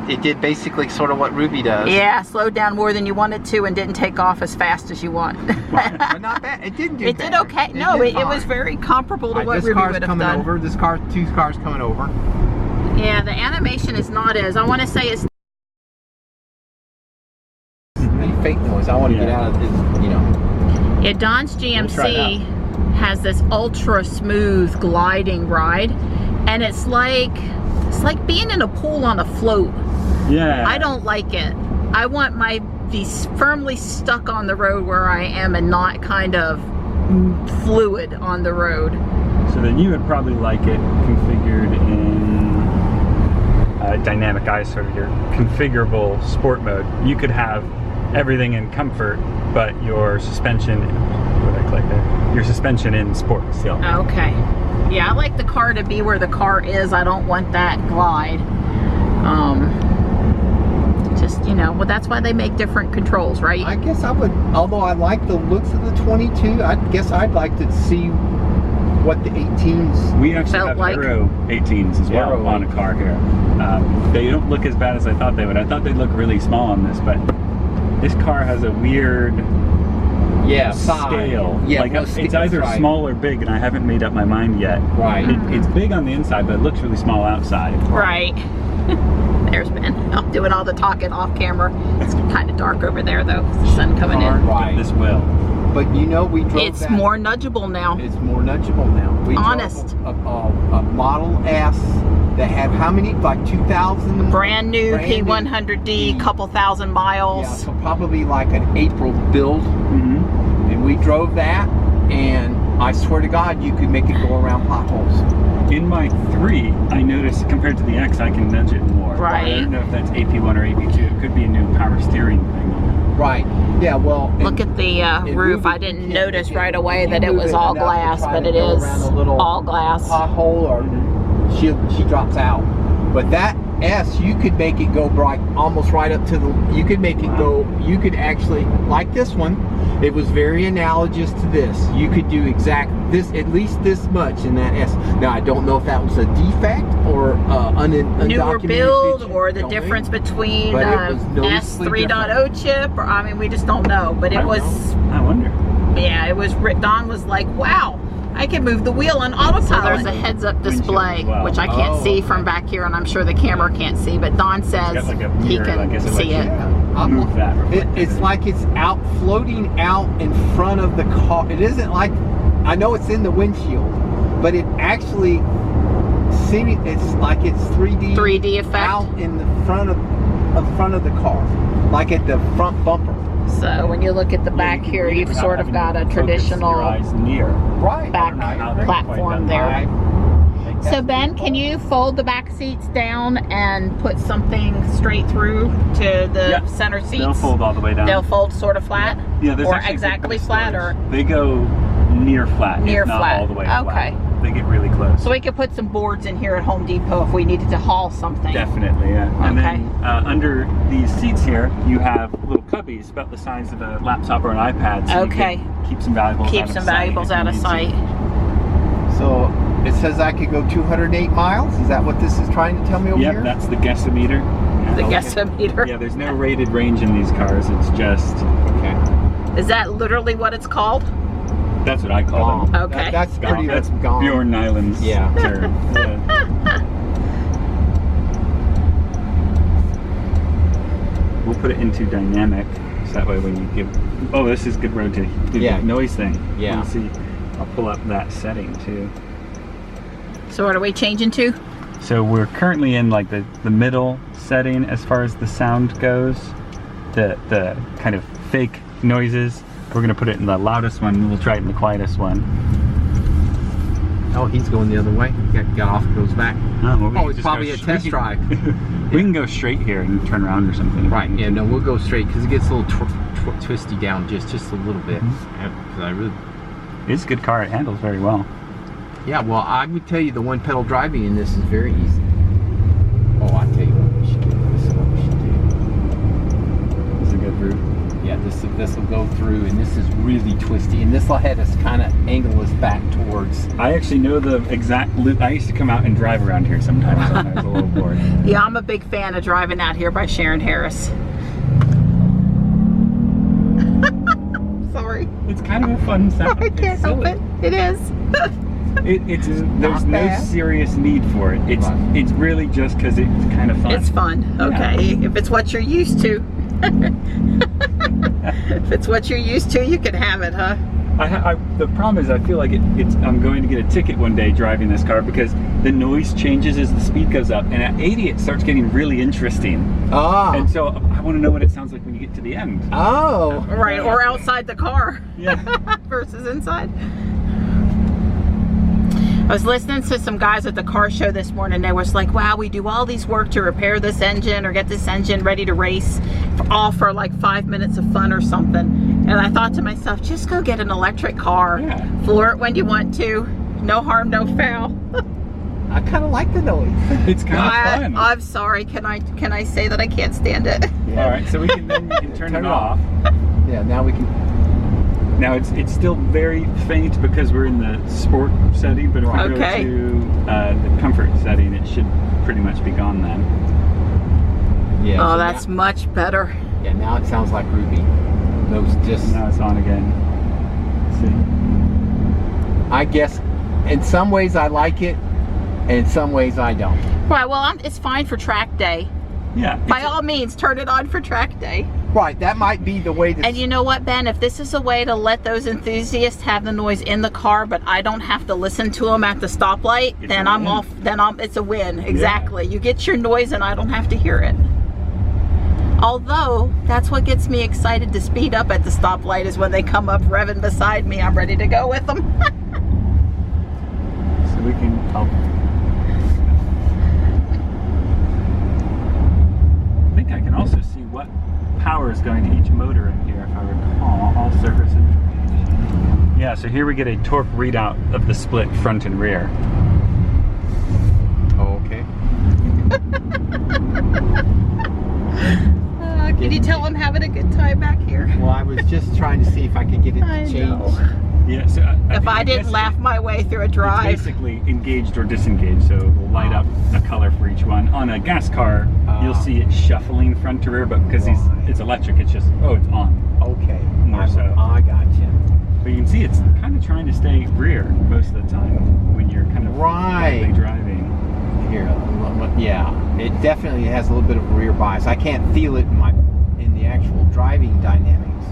S3: It did basically sort of what Ruby does.
S1: Yeah, slowed down more than you wanted to and didn't take off as fast as you want.
S3: But not bad. It didn't do
S1: It
S3: bad.
S1: did okay. No, it was very comparable to what Ruby would have done.
S3: Over. Two cars coming over.
S1: Yeah, the animation is not as, I want to say it's...
S3: Any fake noise. I want to get out of this, you know.
S1: Yeah, Don's GMC has this ultra smooth gliding ride, and it's like being in a pool on a float.
S2: Yeah.
S1: I don't like it. I want be firmly stuck on the road where I am and not kind of fluid on the road.
S2: So then you would probably like it configured in dynamic ICE, sort of your configurable sport mode. You could have everything in comfort, but your suspension, what did I click there? Your suspension in sport still.
S1: Okay. Yeah, I like the car to be where the car is. I don't want that glide. Just, you know, well, that's why they make different controls, right?
S3: I guess I would, although I like the looks of the 22, I guess I'd like to see what the 18s
S2: We actually
S1: felt
S2: have
S1: like.
S2: Aero 18s as well on a car here. They don't look as bad as I thought they would. I thought they'd look really small on this, but this car has a weird scale.
S3: Yeah,
S2: like
S3: well,
S2: it's either small or big, and I haven't made up my mind yet.
S3: Right.
S2: It's big on the inside, but it looks really small outside.
S1: Right. There's Ben. I'm doing all the talking off camera. It's kind of dark over there though. The sun coming in.
S3: Right.
S2: This will.
S3: But you know, we drove
S1: It's more nudgeable now.
S3: It's more nudgeable now. We
S1: Honest.
S3: drove a Model S that had how many? Like 2,000?
S1: Brand new P100D, couple thousand miles.
S3: Yeah, so probably like an April build.
S2: Mm-hmm.
S3: And we drove that, and I swear to God, you could make it go around potholes.
S2: In my 3, I noticed compared to the X, I can nudge it more.
S1: Right.
S2: I don't know if that's AP1 or AP2. It could be a new power steering thing.
S3: Right. Yeah, well...
S1: Look at the roof. I didn't notice right away that it was all glass, but it is all glass.
S3: Pothole, or she drops out. But that S, you could make it go bright, almost right up to the... You could make it go... You could actually... Like this one, it was very analogous to this. You could do this at least this much in that S. Now I don't know if that was a defect or undocumented
S1: newer build,
S3: feature.
S1: or the difference between
S3: But it was noticeably
S1: S3.0 chip, or I mean, we just don't know. But it was,
S2: I wonder.
S1: yeah, it was. Don was like, "Wow, I can move the wheel on autopilot." So there's a heads-up display,
S2: well.
S1: which I can't see from back here, and I'm sure the camera can't see. But Don says
S2: It's got like a
S1: he
S2: mirror,
S1: can
S2: I guess it
S1: see
S2: lets
S1: it.
S2: you move that.
S3: It's like it's out floating out in front of the car. It isn't like, I know it's in the windshield, but it actually it's like it's 3D
S1: effect
S3: out in the front of the car, like at the front bumper.
S1: So when you look at the back here, you've sort of got a traditional back platform there. So Ben, can you fold the back seats down and put something straight through to the center seats?
S2: They'll fold all the way down.
S1: They'll fold sort of flat?
S2: Yeah, there's
S1: or exactly flat, or?
S2: They go near flat,
S1: near
S2: if not
S1: flat.
S2: all the way
S1: okay.
S2: flat. They get really close.
S1: So we could put some boards in here at Home Depot if we needed to haul something.
S2: Definitely, yeah. And then under these seats here, you have little cubbies about the size of a laptop or an iPad. So you can keep some valuables
S1: out of sight.
S3: So it says I could go 208 miles. Is that what this is trying to tell me over here?
S2: Yep, that's the guessometer.
S1: The guessometer.
S2: Yeah, there's no rated range in these cars. It's just...
S3: Okay.
S1: Is that literally what it's called?
S2: That's what I call them.
S1: Okay.
S3: That's pretty.
S2: That's
S3: gone.
S2: Bjorn Nyland's term. Yeah. We'll put it into dynamic, so that way when you give... Oh, this is good road to do the noise thing.
S3: Yeah.
S2: Let's see. I'll pull up that setting too.
S1: So what are we changing to?
S2: So we're currently in like the middle setting as far as the sound goes. The kind of fake noises. We're gonna put it in the loudest one. We'll try it in the quietest one.
S3: Oh, he's going the other way. Got off, goes back.
S2: Oh,
S3: it's probably a test drive.
S2: We can go straight here and turn around or something.
S3: Right. Yeah. No, we'll go straight because it gets a little twisty down just a little bit.
S2: It's a good car. It handles very well.
S3: Yeah. Well, I would tell you the one pedal driving in this is very easy. Oh, I tell you what we should do. This is what we should do.
S2: This is a good route.
S3: Yeah, this will go through, and this is really twisty, and this will head us kind of angle us back towards.
S2: I actually know the exact loop. I used to come out and drive around here sometimes when I was a little bored.
S1: Yeah, I'm a big fan of driving out here by Sharon Harris. Sorry.
S2: It's kind of a fun sound.
S1: I can't help it. It is.
S2: There's no serious need for it. It's really just because it's kind of fun.
S1: It's fun. Okay, if it's what you're used to. If it's what you're used to, you can have it, huh?
S2: The problem is I feel like I'm going to get a ticket one day driving this car because the noise changes as the speed goes up, and at 80 it starts getting really interesting. And so I want to know what it sounds like when you get to the end.
S1: Right, or outside the car.
S2: Yeah.
S1: Versus inside. I was listening to some guys at the car show this morning. They was like, wow, we do all these work to repair this engine or get this engine ready to race, all for like 5 minutes of fun or something. And I thought to myself, just go get an electric car. Floor it when you want to. No harm, no foul.
S3: I kind of like the noise.
S2: It's kind of fun.
S1: I'm sorry. Can I say that I can't stand it?
S2: All right, so you can turn it off.
S3: Yeah, now we can.
S2: Now it's still very faint because we're in the sport setting, but if we go to the comfort setting, it should pretty much be gone then.
S3: Yeah.
S1: Oh, so that's much better.
S3: Yeah, now it sounds like Ruby.
S2: Now it's on again. Let's see.
S3: I guess in some ways I like it, and in some ways I don't.
S1: Right. Well, it's fine for track day.
S2: Yeah.
S1: By all means, turn it on for track day.
S3: Right, that might be the way to...
S1: And you know what, Ben? If this is a way to let those enthusiasts have the noise in the car, but I don't have to listen to them at the stoplight, then I'm off. Then it's a win. Exactly. Yeah. You get your noise and I don't have to hear it. Although, that's what gets me excited to speed up at the stoplight is when they come up revving beside me. I'm ready to go with them.
S2: So we can help. I think I can also see what power is going to each motor in here, if I recall. All surface information. Yeah, so here we get a torque readout of the split front and rear.
S3: Oh, okay.
S1: Can you tell I'm having a good time back here?
S3: Well, I was just trying to see if I could get it to change
S2: Yeah, so
S1: if I didn't laugh my way through a drive.
S2: It's basically engaged or disengaged, so it will light up a color for each one. On a gas car, you'll see it shuffling front to rear, but because it's electric, it's just, oh, it's on.
S3: Okay.
S2: More so.
S3: I got you.
S2: But you can see it's kind of trying to stay rear most of the time when you're kind of lightly driving.
S3: Here, yeah, it definitely has a little bit of a rear bias. I can't feel it in the actual driving dynamics,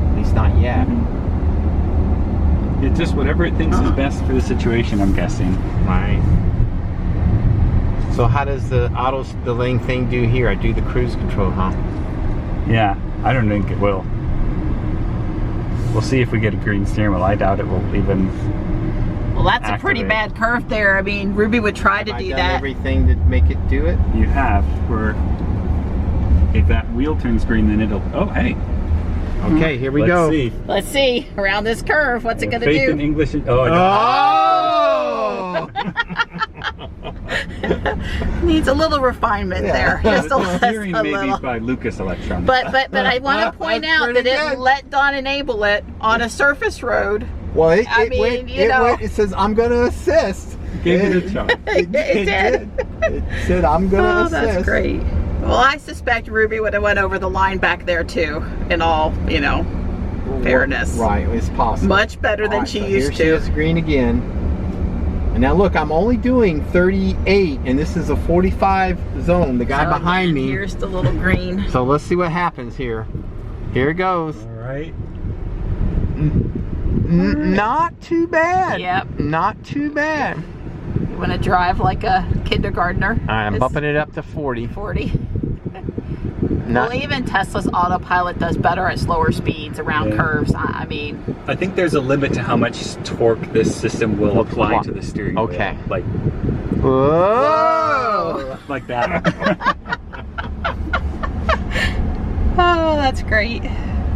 S3: at least not yet.
S2: It's just whatever it thinks is best for the situation, I'm guessing.
S3: Right. So how does the auto delaying thing do here? I do the cruise control, huh?
S2: Yeah, I don't think it will. We'll see if we get a green steering wheel. I doubt it will even.
S1: Well, that's a pretty bad curve there. I mean, Ruby would try to do that.
S3: Everything to make it do it?
S2: You have. If that wheel turns green, then it'll. Oh, hey.
S3: Okay, here we go.
S2: See.
S1: Let's see around this curve. What's it gonna do?
S2: Faith in English. Oh!
S1: Needs a little refinement there. Just a
S2: Steering maybe
S1: little.
S2: by Lucas Electronics.
S1: But I want to point out that it let Don enable it on a surface road.
S3: Well, it says I'm going to assist.
S2: Give it a try.
S1: It did.
S3: It said I'm going to assist.
S1: Oh, that's great. Well, I suspect Ruby would have went over the line back there too. In all, fairness.
S3: Right, it's possible.
S1: Much better than she used to.
S3: Here she is green again. And now look, I'm only doing 38, and this is a 45 zone. The guy behind me.
S1: Here's the little green.
S3: So let's see what happens here. Here it goes.
S2: All right.
S3: Not too bad.
S1: Yep.
S3: Not too bad.
S1: You want to drive like a kindergartner?
S3: All right, I'm bumping it up to 40.
S1: 40. Well, even Tesla's autopilot does better at slower speeds around curves. I mean,
S2: I think there's a limit to how much torque this system will apply to the steering wheel.
S3: Okay.
S2: Like,
S3: whoa!
S2: Like that.
S1: oh, that's great.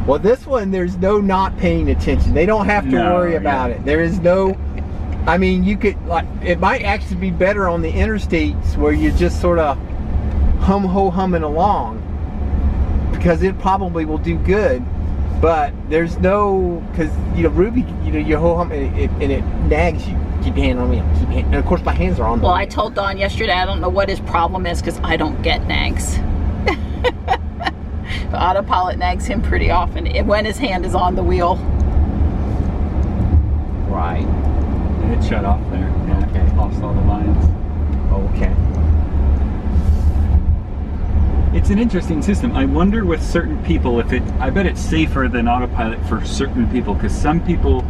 S3: Well, this one, there's no not paying attention. They don't have to worry about it. There is no, I mean, you could, it might actually be better on the interstates where you're just sort of humming along, because it probably will do good. But there's no, because Ruby, your whole hum, and it nags you. Keep your hand on me. And of course, my hands are on.
S1: Well, I told Don yesterday I don't know what his problem is because I don't get nags. The autopilot nags him pretty often when his hand is on the wheel.
S3: Right.
S2: And it shut off there. Yeah.
S3: Okay.
S2: Lost all the lines.
S3: Okay.
S2: It's an interesting system. I wonder with certain people if I bet it's safer than autopilot for certain people, because some people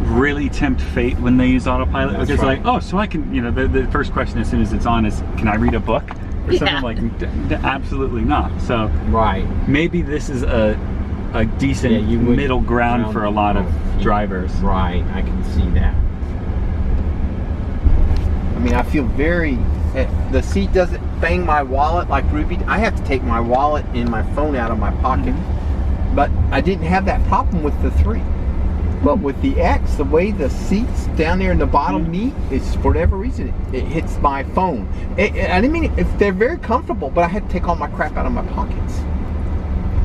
S2: really tempt fate when they use autopilot. Because so I can, the first question as soon as it's on is, can I read a book? Or something like, absolutely not. So maybe this is a decent middle ground for a lot of drivers.
S3: Right, I can see that. I mean, I feel very, the seat doesn't bang my wallet like Ruby. I have to take my wallet and my phone out of my pocket. But I didn't have that problem with the 3. But with the X, the way the seats down there in the bottom meet, is for whatever reason, it hits my phone. I didn't mean if they're very comfortable, but I had to take all my crap out of my pockets.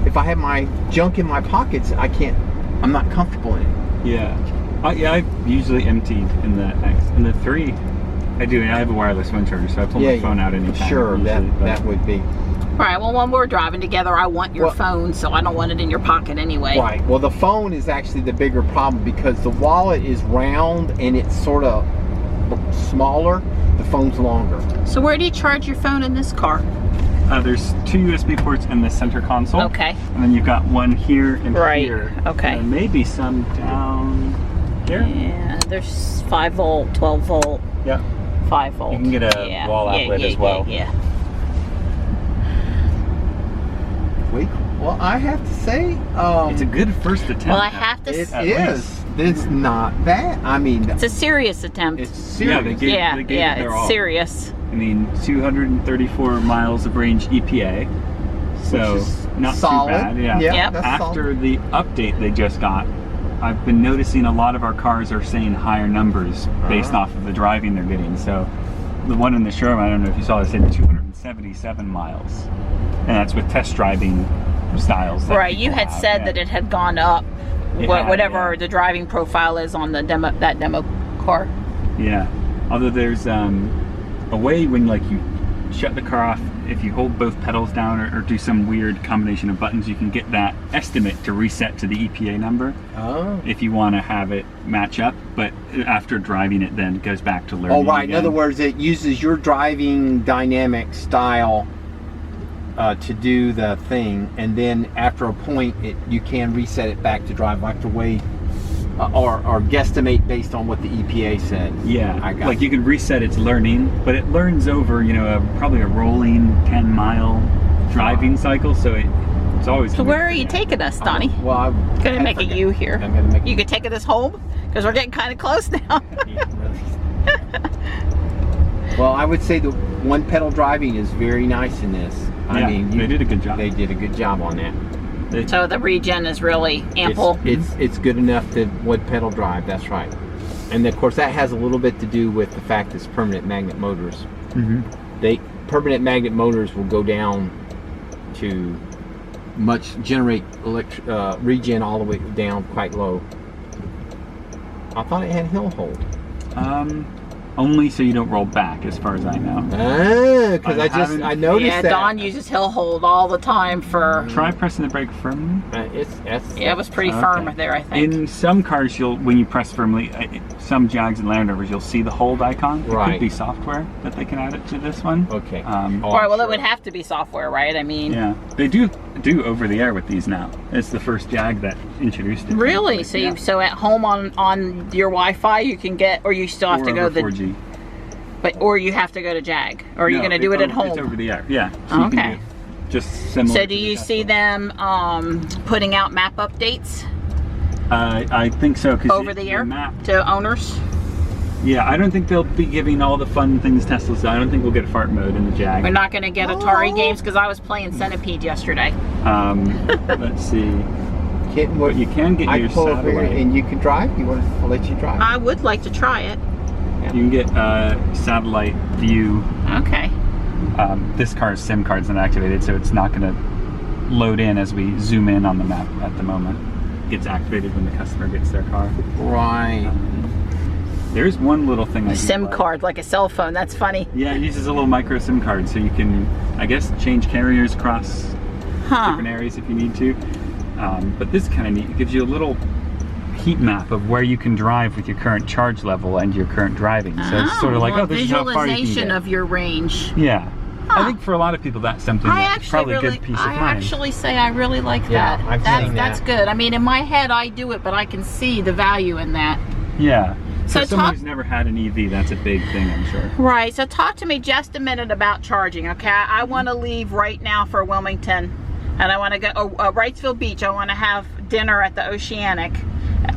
S3: If I have my junk in my pockets, I'm not comfortable in it.
S2: Yeah. I've usually emptied in the X. In the 3, I do. I have a wireless phone charger, so I pull my phone out anytime.
S3: Sure, that would be.
S1: All right, well, when we're driving together, I want your phone, so I don't want it in your pocket anyway.
S3: Right. Well, the phone is actually the bigger problem because the wallet is round and it's sort of smaller. The phone's longer.
S1: So where do you charge your phone in this car?
S2: There's 2 USB ports in the center console.
S1: Okay.
S2: And then you've got one here and here.
S1: Okay.
S2: And maybe some down here.
S1: Yeah, there's 5 volt, 12 volt.
S2: Yeah.
S1: 5 volt.
S2: You can get a wall outlet as well.
S1: Yeah.
S3: Well, I have to say,
S2: it's a good first attempt.
S1: Well, I have to
S3: say, it is. It's not bad. I mean,
S1: it's a serious attempt.
S3: It's serious.
S2: Yeah, they gave it
S1: it's serious.
S2: I mean, 234 miles of range EPA, so not
S3: solid.
S2: Too bad. Yeah.
S1: Yep.
S2: After the update they just got, I've been noticing a lot of our cars are saying higher numbers based off of the driving they're getting. So the one in the showroom, I don't know if you saw, it said 277 miles, and that's with test driving styles.
S1: Right, you had said that it had gone up whatever the driving profile is on the demo car.
S2: Yeah. Although there's a way when like you shut the car off, if you hold both pedals down or do some weird combination of buttons, you can get that estimate to reset to the EPA number. Oh. If you want to have it match up, but after driving it then it goes back to learning.
S3: Oh, right.
S2: Again.
S3: In other words, it uses your driving dynamic style to do the thing, and then after a point you can reset it back to drive like the way or guesstimate based on what the EPA said.
S2: Yeah, like you can reset its learning, but it learns over, you know, probably a rolling 10-mile driving cycle, so it's always.
S1: So where are you taking us, Donnie?
S3: Well, I'm
S1: gonna make a U here.
S3: I'm gonna make
S1: you could take us home because we're getting kind of close now.
S3: Well, I would say the one pedal driving is very nice in this. I mean,
S2: they did a good job.
S3: They did a good job on that.
S1: So the regen is really ample.
S3: It's good enough to one pedal drive. That's right. And of course that has a little bit to do with the fact it's permanent magnet motors. Mm-hmm. Permanent magnet motors will go down to generate regen all the way down quite low. I thought it had hill hold.
S2: Only so you don't roll back, as far as I know.
S3: Ah, because I noticed that.
S1: Yeah, Don uses hill hold all the time for.
S2: Try pressing the brake firmly.
S1: Yeah, it was pretty firm there, I think.
S2: In some cars, when you press firmly, some Jags and Land Rovers, you'll see the hold icon. It could be software that they can add it to this one.
S3: Okay.
S1: Well, it would have to be software, right? I mean.
S2: Yeah, they do over the air with these now. It's the first Jag that introduced it.
S1: Really? So so at home on your Wi-Fi you can get, or you still have to go the
S2: 4G.
S1: Or you have to go to Jag, or are you going to do it at home?
S2: It's over the air, yeah. So you can do just similar.
S1: So do you see them putting out map updates?
S2: I think so.
S1: Over the air to owners?
S2: Yeah, I don't think they'll be giving all the fun things Tesla does. I don't think we'll get fart mode in the Jag.
S1: We're not going to get Atari games because I was playing Centipede yesterday.
S2: Let's see. You can get your satellite.
S3: And you can drive? I'll let you drive.
S1: I would like to try it.
S2: You can get satellite view.
S1: Okay.
S2: This car's SIM card's not activated, so it's not going to load in as we zoom in on the map at the moment. It gets activated when the customer gets their car.
S3: Right.
S2: There's one little thing.
S1: A SIM card, like a cell phone. That's funny.
S2: Yeah, it uses a little micro SIM card, so you can, I guess, change carriers across different areas if you need to. But this is kind of neat. It gives you a little heat map of where you can drive with your current charge level and your current driving. So it's sort of like, this is how far you can get.
S1: Visualization of your range.
S2: Yeah. I think for a lot of people that's something that's probably a good peace of mind.
S1: I actually say I really like that.
S3: I've seen that.
S1: That's good. I mean, in my head I do it, but I can see the value in that.
S2: Yeah. For someone who's never had an EV, that's a big thing, I'm sure.
S1: Right. So talk to me just a minute about charging, okay? I want to leave right now for Wilmington, and I want to go Wrightsville Beach. I want to have dinner at the Oceanic,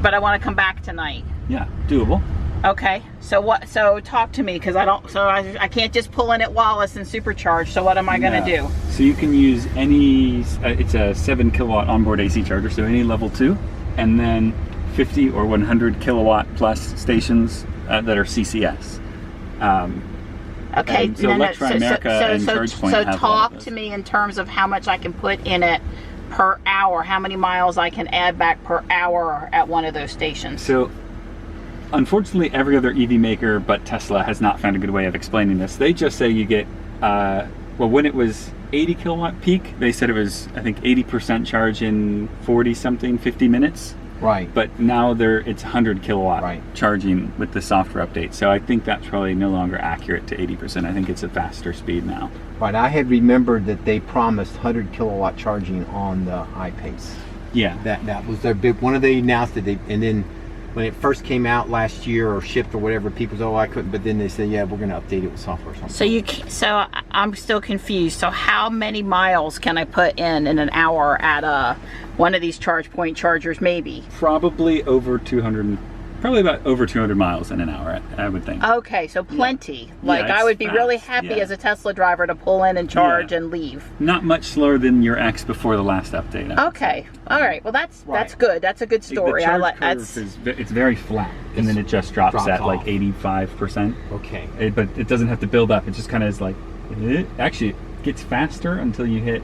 S1: but I want to come back tonight.
S2: Yeah, doable.
S1: Okay. So talk to me, because I can't just pull in at Wallace and supercharge. So what am I going to do?
S2: So you can use any. It's a 7 kilowatt onboard AC charger, so any level 2, and then 50 or 100 kilowatt plus stations that are CCS.
S1: Okay,
S2: so Electri America and ChargePoint
S1: so talk to me in terms of how much I can put in it per hour, how many miles I can add back per hour at one of those stations.
S2: So unfortunately every other EV maker but Tesla has not found a good way of explaining this. They just say you get, well, when it was 80 kilowatt peak, they said it was, I think, 80% charge in 50 minutes.
S3: Right.
S2: But now it's 100 kilowatt charging with the software update. So I think that's probably no longer accurate to 80%. I think it's a faster speed now.
S3: Right. I had remembered that they promised 100 kilowatt charging on the I-Pace.
S2: Yeah.
S3: That was their big one. They announced it, and then when it first came out last year or shipped or whatever, people said, "Oh, I couldn't." But then they said, "Yeah, we're going to update it with software or something."
S1: So I'm still confused. So how many miles can I put in an hour at one of these ChargePoint chargers? Maybe.
S2: Probably over 200. Probably about over 200 miles in an hour, I would think.
S1: Okay, so plenty. Yeah. Like I would be really happy as a Tesla driver to pull in and charge and leave.
S2: Not much slower than your X before the last update.
S1: Okay, all right. Well, that's good. That's a good story.
S2: The charge curve it's very flat, and then it just drops at like 85%.
S3: Okay.
S2: But it doesn't have to build up. It just kind of is like, actually, it gets faster until you hit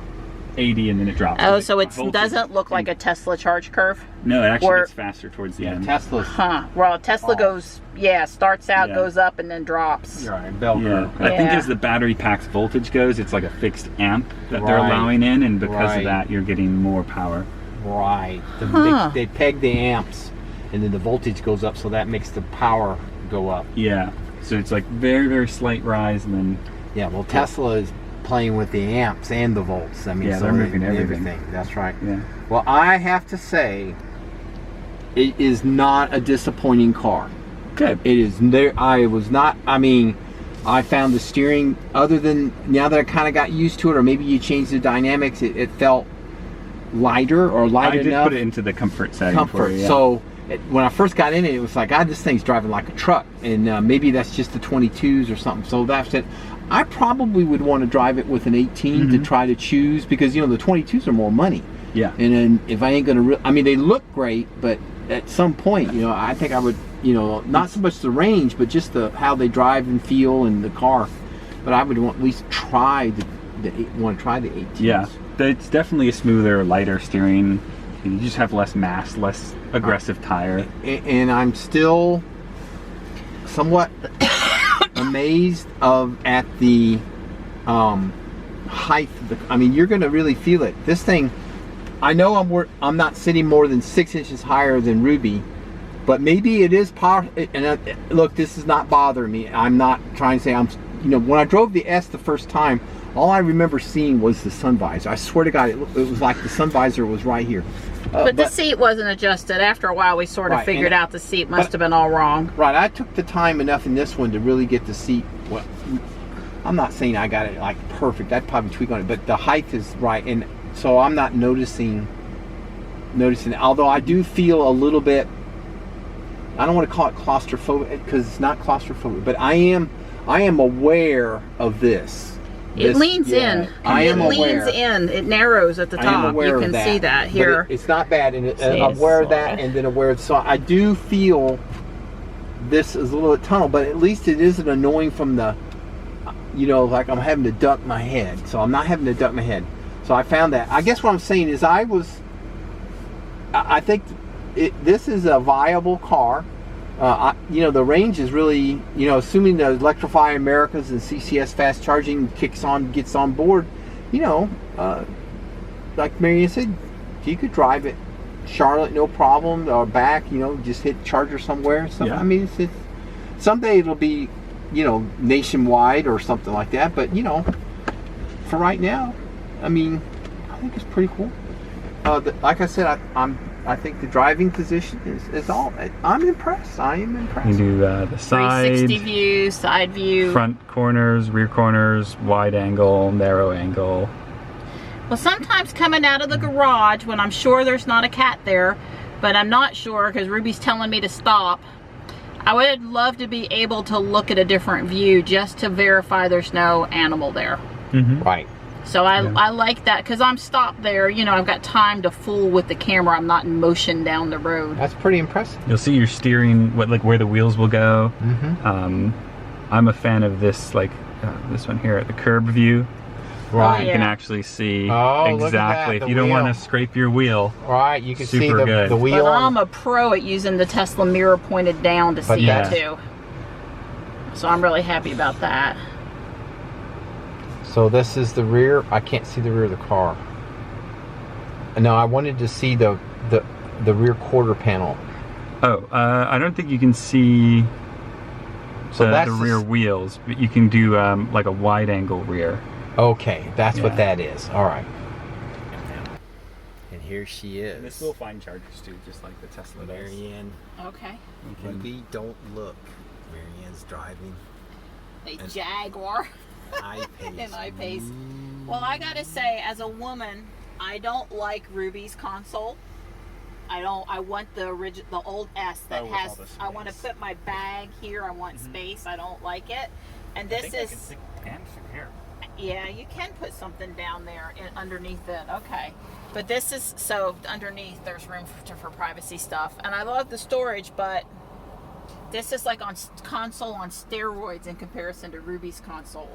S2: 80 and then it drops.
S1: Oh, so it
S2: voltage
S1: doesn't look like a Tesla charge curve?
S2: No, it actually
S1: Or-
S2: gets faster towards the end.
S3: Tesla's.
S1: Huh. Well, Tesla goes, starts out,
S2: Yeah.
S1: goes up, and then drops.
S3: You're right, bell
S2: Yeah,
S3: curve.
S2: I think
S1: Yeah.
S2: as the battery pack's voltage goes, it's like a fixed amp that they're
S3: Right.
S2: allowing in, and because
S3: Right.
S2: of that, you're getting more power.
S3: Right.
S1: Huh.
S3: They peg the amps, and then the voltage goes up, so that makes the power go up.
S2: Yeah, so it's like very, very slight rise, and then
S3: Yeah, well, Tesla is playing with the amps and the volts. I mean,
S2: Yeah,
S3: so
S2: they're moving everything.
S3: That's right.
S2: yeah.
S3: Well, I have to say, it is not a disappointing car.
S2: Good.
S3: It is there. I was not. I mean, I found the steering. Other than now that I kind of got used to it, or maybe you changed the dynamics, it felt lighter or light
S2: I did
S3: enough.
S2: put it into the comfort setting for
S3: Comfort.
S2: you. Yeah.
S3: So when I first got in it, it was like, God, this thing's driving like a truck, and maybe that's just the 22s or something. So that's it. I probably would want to drive it with an 18 to try to choose, because you know the 22s are more money.
S2: Yeah.
S3: And then if I ain't gonna, I mean, they look great, but at some point, you know, I think I would, you know, not so much the range, but just the how they drive and feel in the car. But I would want at least try want to try the 18s.
S2: Yeah, it's definitely a smoother, lighter steering. You just have less mass, less aggressive tire.
S3: And I'm still somewhat amazed at the height of the, I mean, you're going to really feel it. This thing, I know I'm not sitting more than 6 inches higher than Ruby, but maybe it is power. And look, this is not bothering me. I'm not trying to say I'm, you know, when I drove the S the first time, all I remember seeing was the sun visor. I swear to God, it was like the sun visor was right here.
S1: But the seat wasn't adjusted. After a while, we sort of figured out the seat must have been all wrong.
S3: Right, I took the time enough in this one to really get the seat. Well, I'm not saying I got it like perfect. I'd probably tweak on it, but the height is right, and so I'm not noticing. Although I do feel a little bit. I don't want to call it claustrophobic because it's not claustrophobic, but I am aware of this.
S1: It leans in.
S3: I am aware.
S1: It leans in. It narrows at the
S3: I am
S1: top.
S3: aware
S1: You
S3: of
S1: can
S3: that,
S1: see that
S3: but
S1: here.
S3: it's not bad, and
S1: See,
S3: I'm aware of
S1: it's
S3: that, and then aware of, so I do feel this is a little bit tunnel, but at least it isn't annoying from the, you know, like I'm having to duck my head. So I'm not having to duck my head. So I found that. I guess what I'm saying is I think this is a viable car. You know, the range is really, you know, assuming the Electrify Americas and CCS fast charging gets on board, you know, like Marianne said, you could drive it Charlotte no problem, or back, you know, just hit charger somewhere. So
S2: Yeah.
S3: I mean, it's someday it'll be, you know, nationwide or something like that. But you know, for right now, I mean, I think it's pretty cool. Like I said, I think the driving position is all. I'm impressed. I am impressed.
S2: You do the side,
S1: 360 view, side view.
S2: front corners, rear corners, wide angle, narrow angle.
S1: Well, sometimes coming out of the garage when I'm sure there's not a cat there, but I'm not sure because Ruby's telling me to stop. I would love to be able to look at a different view just to verify there's no animal there.
S3: Right.
S1: So I like that because I'm stopped there. You know, I've got time to fool with the camera. I'm not in motion down the road.
S3: That's pretty impressive.
S2: You'll see your steering, like where the wheels will go. I'm a fan of this, like this one here, the curb view.
S3: Right.
S2: You can actually see
S3: Oh, look at
S2: exactly
S3: that,
S2: if
S3: the
S2: you don't want
S3: wheel.
S2: to scrape your wheel.
S3: Right. You can see
S2: Super good.
S3: the wheel.
S1: But I'm a pro at using the Tesla mirror pointed down to see
S2: yeah.
S1: it too. So I'm really happy about that.
S3: So this is the rear. I can't see the rear of the car. No, I wanted to see the rear quarter panel.
S2: Oh, I don't think you can see the rear wheels, but you can do like a wide angle rear.
S3: Okay, that's what
S2: Yeah.
S3: that is. All right. And here she is.
S2: And this will find chargers too, just like the Tesla does.
S3: Marianne.
S1: Okay.
S3: Ruby, don't look. Marianne's driving
S1: A Jaguar.
S3: I-Pace.
S1: An I-Pace. Well, I gotta say, as a woman, I don't like Ruby's console. I want the old S that
S2: with
S1: has.
S2: all the
S1: I want to
S2: space.
S1: put my bag here. I want space. I don't like it. And this is.
S2: Here.
S1: Yeah, you can put something down there underneath it. Okay. But this is, so underneath there's room for privacy stuff. And I love the storage, but this is like on console on steroids in comparison to Ruby's console.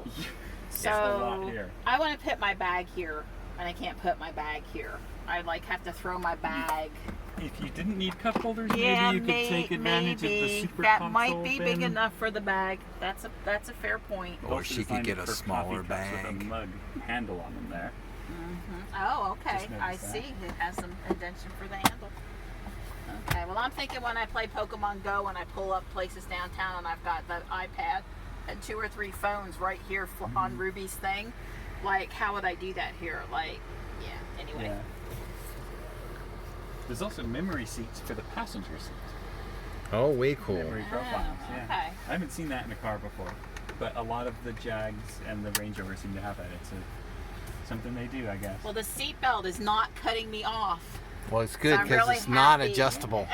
S1: So
S2: a lot here.
S1: I want to put my bag here. And I can't put my bag here. I like have to throw my bag.
S2: If you didn't need cup holders,
S1: Yeah,
S2: maybe you could take advantage of the super
S1: that
S2: console
S1: might be big
S2: bin.
S1: enough for the bag. That's a fair point.
S3: Or
S2: Also
S3: she could
S2: designed
S3: get
S2: it
S3: a
S2: for
S3: smaller
S2: coffee cups
S3: bag.
S2: with a mug handle on them there.
S1: Oh, okay.
S2: Just
S1: I
S2: noticed
S1: see.
S2: that.
S1: It has some indentation for the handle. Okay. Well, I'm thinking when I play Pokemon Go and I pull up places downtown and I've got the iPad and 2 or 3 phones right here on Ruby's thing, like how would I do that here? Like, yeah. Anyway.
S2: Yeah. There's also memory seats for the passenger seat.
S3: Oh, way cool.
S2: Memory profiles. Yeah.
S1: okay.
S2: I haven't seen that in a car before, but a lot of the Jags and the Range Rover seem to have that. It's something they do, I guess.
S1: Well, the seatbelt is not cutting me off.
S3: Well, it's good
S1: I'm
S3: because
S1: really
S3: it's not
S1: happy.
S3: adjustable.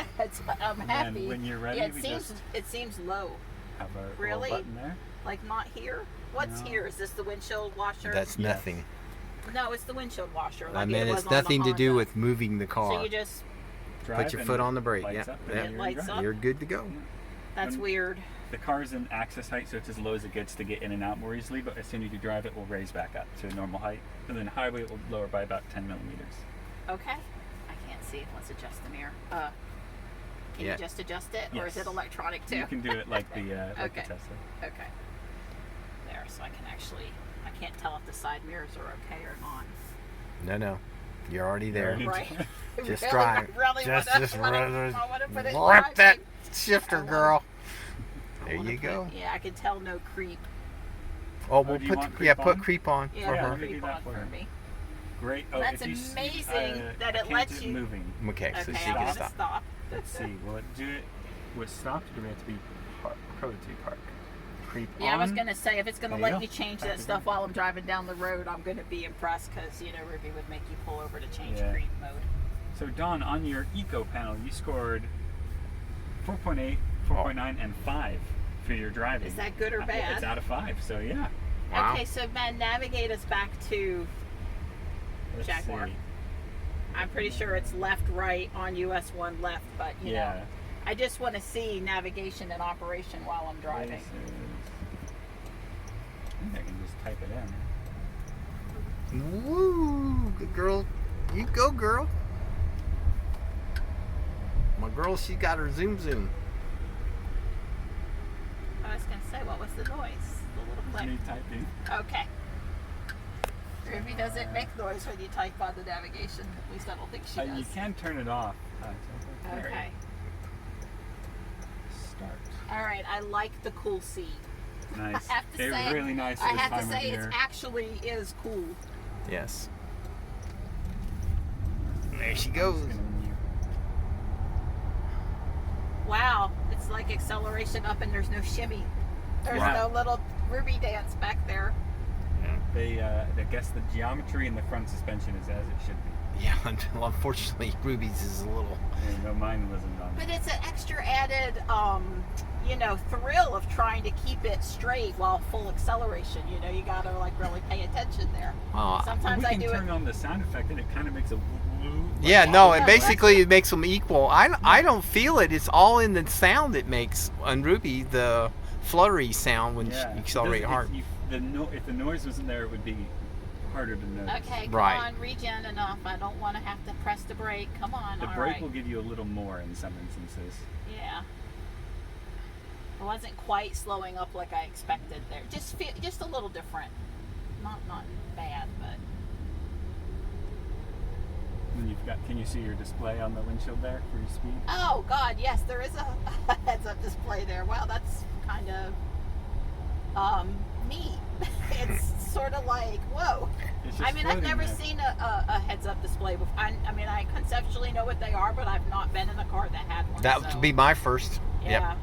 S1: I'm happy.
S2: when you're ready,
S1: yeah, it
S2: we
S1: seems
S2: just
S1: it seems low.
S2: have a
S1: Really?
S2: little button there.
S1: Like not here. What's
S2: No.
S1: here? Is this the windshield washer?
S3: That's
S2: Yes.
S3: nothing.
S1: No, it's the windshield washer.
S3: I
S1: Like
S3: mean,
S1: it was
S3: it's
S1: on the
S3: nothing to do
S1: Honda.
S3: with moving the car.
S1: So you just
S2: Drive
S3: your
S2: and
S3: foot on the brake,
S2: lights
S3: yeah.
S2: up,
S3: Yeah.
S2: and
S1: It
S2: you're
S1: lights
S2: driving.
S1: up.
S3: You're good to go.
S1: that's
S2: And
S1: weird.
S2: The car's in access height, so it's as low as it gets to get in and out more easily, but as soon as you drive it, will raise back up to normal height. And then highway, it will lower by about 10 millimeters.
S1: Okay. I can't see it. Let's adjust the mirror. Can
S3: Yeah.
S1: you just adjust it, or is
S2: Yes.
S1: it electronic too?
S2: You can do it like the
S1: Okay.
S2: Tesla.
S1: Okay. There, so I can actually. I can't tell if the side mirrors are okay or not.
S3: No. You're already there.
S2: Right.
S1: Right.
S3: Just
S1: Really,
S3: drive.
S1: I really
S3: Just
S1: wanna put it in
S3: rip that
S1: driving.
S3: shifter,
S1: I wanna-
S3: girl.
S1: I
S3: There
S1: wanna
S3: you
S1: put-
S3: go.
S1: Yeah, I can tell no creep.
S3: Oh, we'll
S2: do you
S3: put
S2: want
S3: yeah,
S2: creep
S3: put
S2: on?
S3: creep on
S1: Yeah,
S3: for
S2: Yeah,
S3: her.
S2: let me do
S1: creep
S2: that
S1: on
S2: for
S1: for
S2: her.
S1: me.
S2: Great. Oh,
S1: That's
S2: if you s-
S1: amazing that it
S2: can't
S1: lets
S2: do
S1: you-
S2: moving.
S3: Okay, so
S1: Okay,
S3: she
S1: I'm
S3: can
S1: gonna
S3: stop.
S1: stop.
S2: Let's see. Will it do it with stopped, or do we have to be pro to park? Creep on.
S1: Yeah, I was gonna say if it's gonna
S2: There you
S1: let
S2: go.
S1: me change
S2: Back
S1: that
S2: to
S1: stuff
S2: them.
S1: while I'm driving down the road, I'm gonna be impressed because Ruby would make you pull over to change
S2: Yeah.
S1: creep mode.
S2: So Dawn, on your eco panel, you scored 4.8, 4.9, and 5 for your driving.
S1: Is that good or
S2: Well,
S1: bad?
S2: It's out of 5, so yeah.
S3: Wow.
S1: Okay, so Ben, navigate us back to.
S2: Let's
S1: Jaguar.
S2: see.
S1: I'm pretty sure it's left, right on US 1 left, but you
S2: Yeah.
S1: know, I just want to see navigation in operation while I'm driving.
S2: This is- I think I can just type it in.
S3: Woo! Good girl. You go, girl. My girl, she got her zoom.
S1: I was gonna say, what was the noise? The little
S2: It's
S1: click.
S2: me typing.
S1: Okay. Ruby doesn't make noise when you type on the navigation. At least I don't think she
S2: You
S1: does.
S2: can turn it off. There.
S1: Okay.
S2: Start.
S1: All right. I like the cool seat.
S2: Nice.
S1: I have to
S2: They're
S1: say,
S2: really nice
S1: I
S2: this
S1: have to
S2: time of
S1: say,
S2: year.
S1: it actually is cool.
S3: Yes. There she
S2: I'm
S3: goes.
S2: just gonna mute.
S1: Wow, it's like acceleration up and there's no shimmy. There's
S3: Wow.
S1: no little Ruby dance back there.
S2: I guess the geometry in the front suspension is as it should be.
S3: Yeah, unfortunately, Ruby's is a little.
S2: Yeah, no, mine wasn't on.
S1: But it's an extra added, thrill of trying to keep it straight while full acceleration. You gotta like really pay attention there. Sometimes
S2: we
S1: I
S2: can
S1: do
S2: turn
S1: it.
S2: on the sound effect and it kind of makes a woo.
S3: Yeah, no,
S1: Yeah,
S3: and basically it makes them equal. I don't feel it. It's all in the sound it makes on Ruby, the fluttery sound when
S2: Yeah.
S3: you accelerate hard.
S2: If the noise wasn't there, it would be harder to notice.
S1: Okay, come
S3: Right.
S1: on, regen enough. I don't want to have to press the brake. Come on,
S2: The
S1: all
S2: brake
S1: right.
S2: will give you a little more in some instances.
S1: Yeah. It wasn't quite slowing up like I expected there. Just a little different. Not bad, but
S2: And can you see your display on the windshield there for your speed?
S1: oh god, yes, there is a heads-up display there. Wow, that's kind of neat. It's sort of like whoa.
S2: It's just
S1: I mean, I've
S2: floating
S1: never
S2: there.
S1: seen a heads-up display before. I mean, I conceptually know what they are, but I've not been in a car that had one.
S3: That
S1: so.
S3: would be my first.
S1: Yeah.
S3: Yep.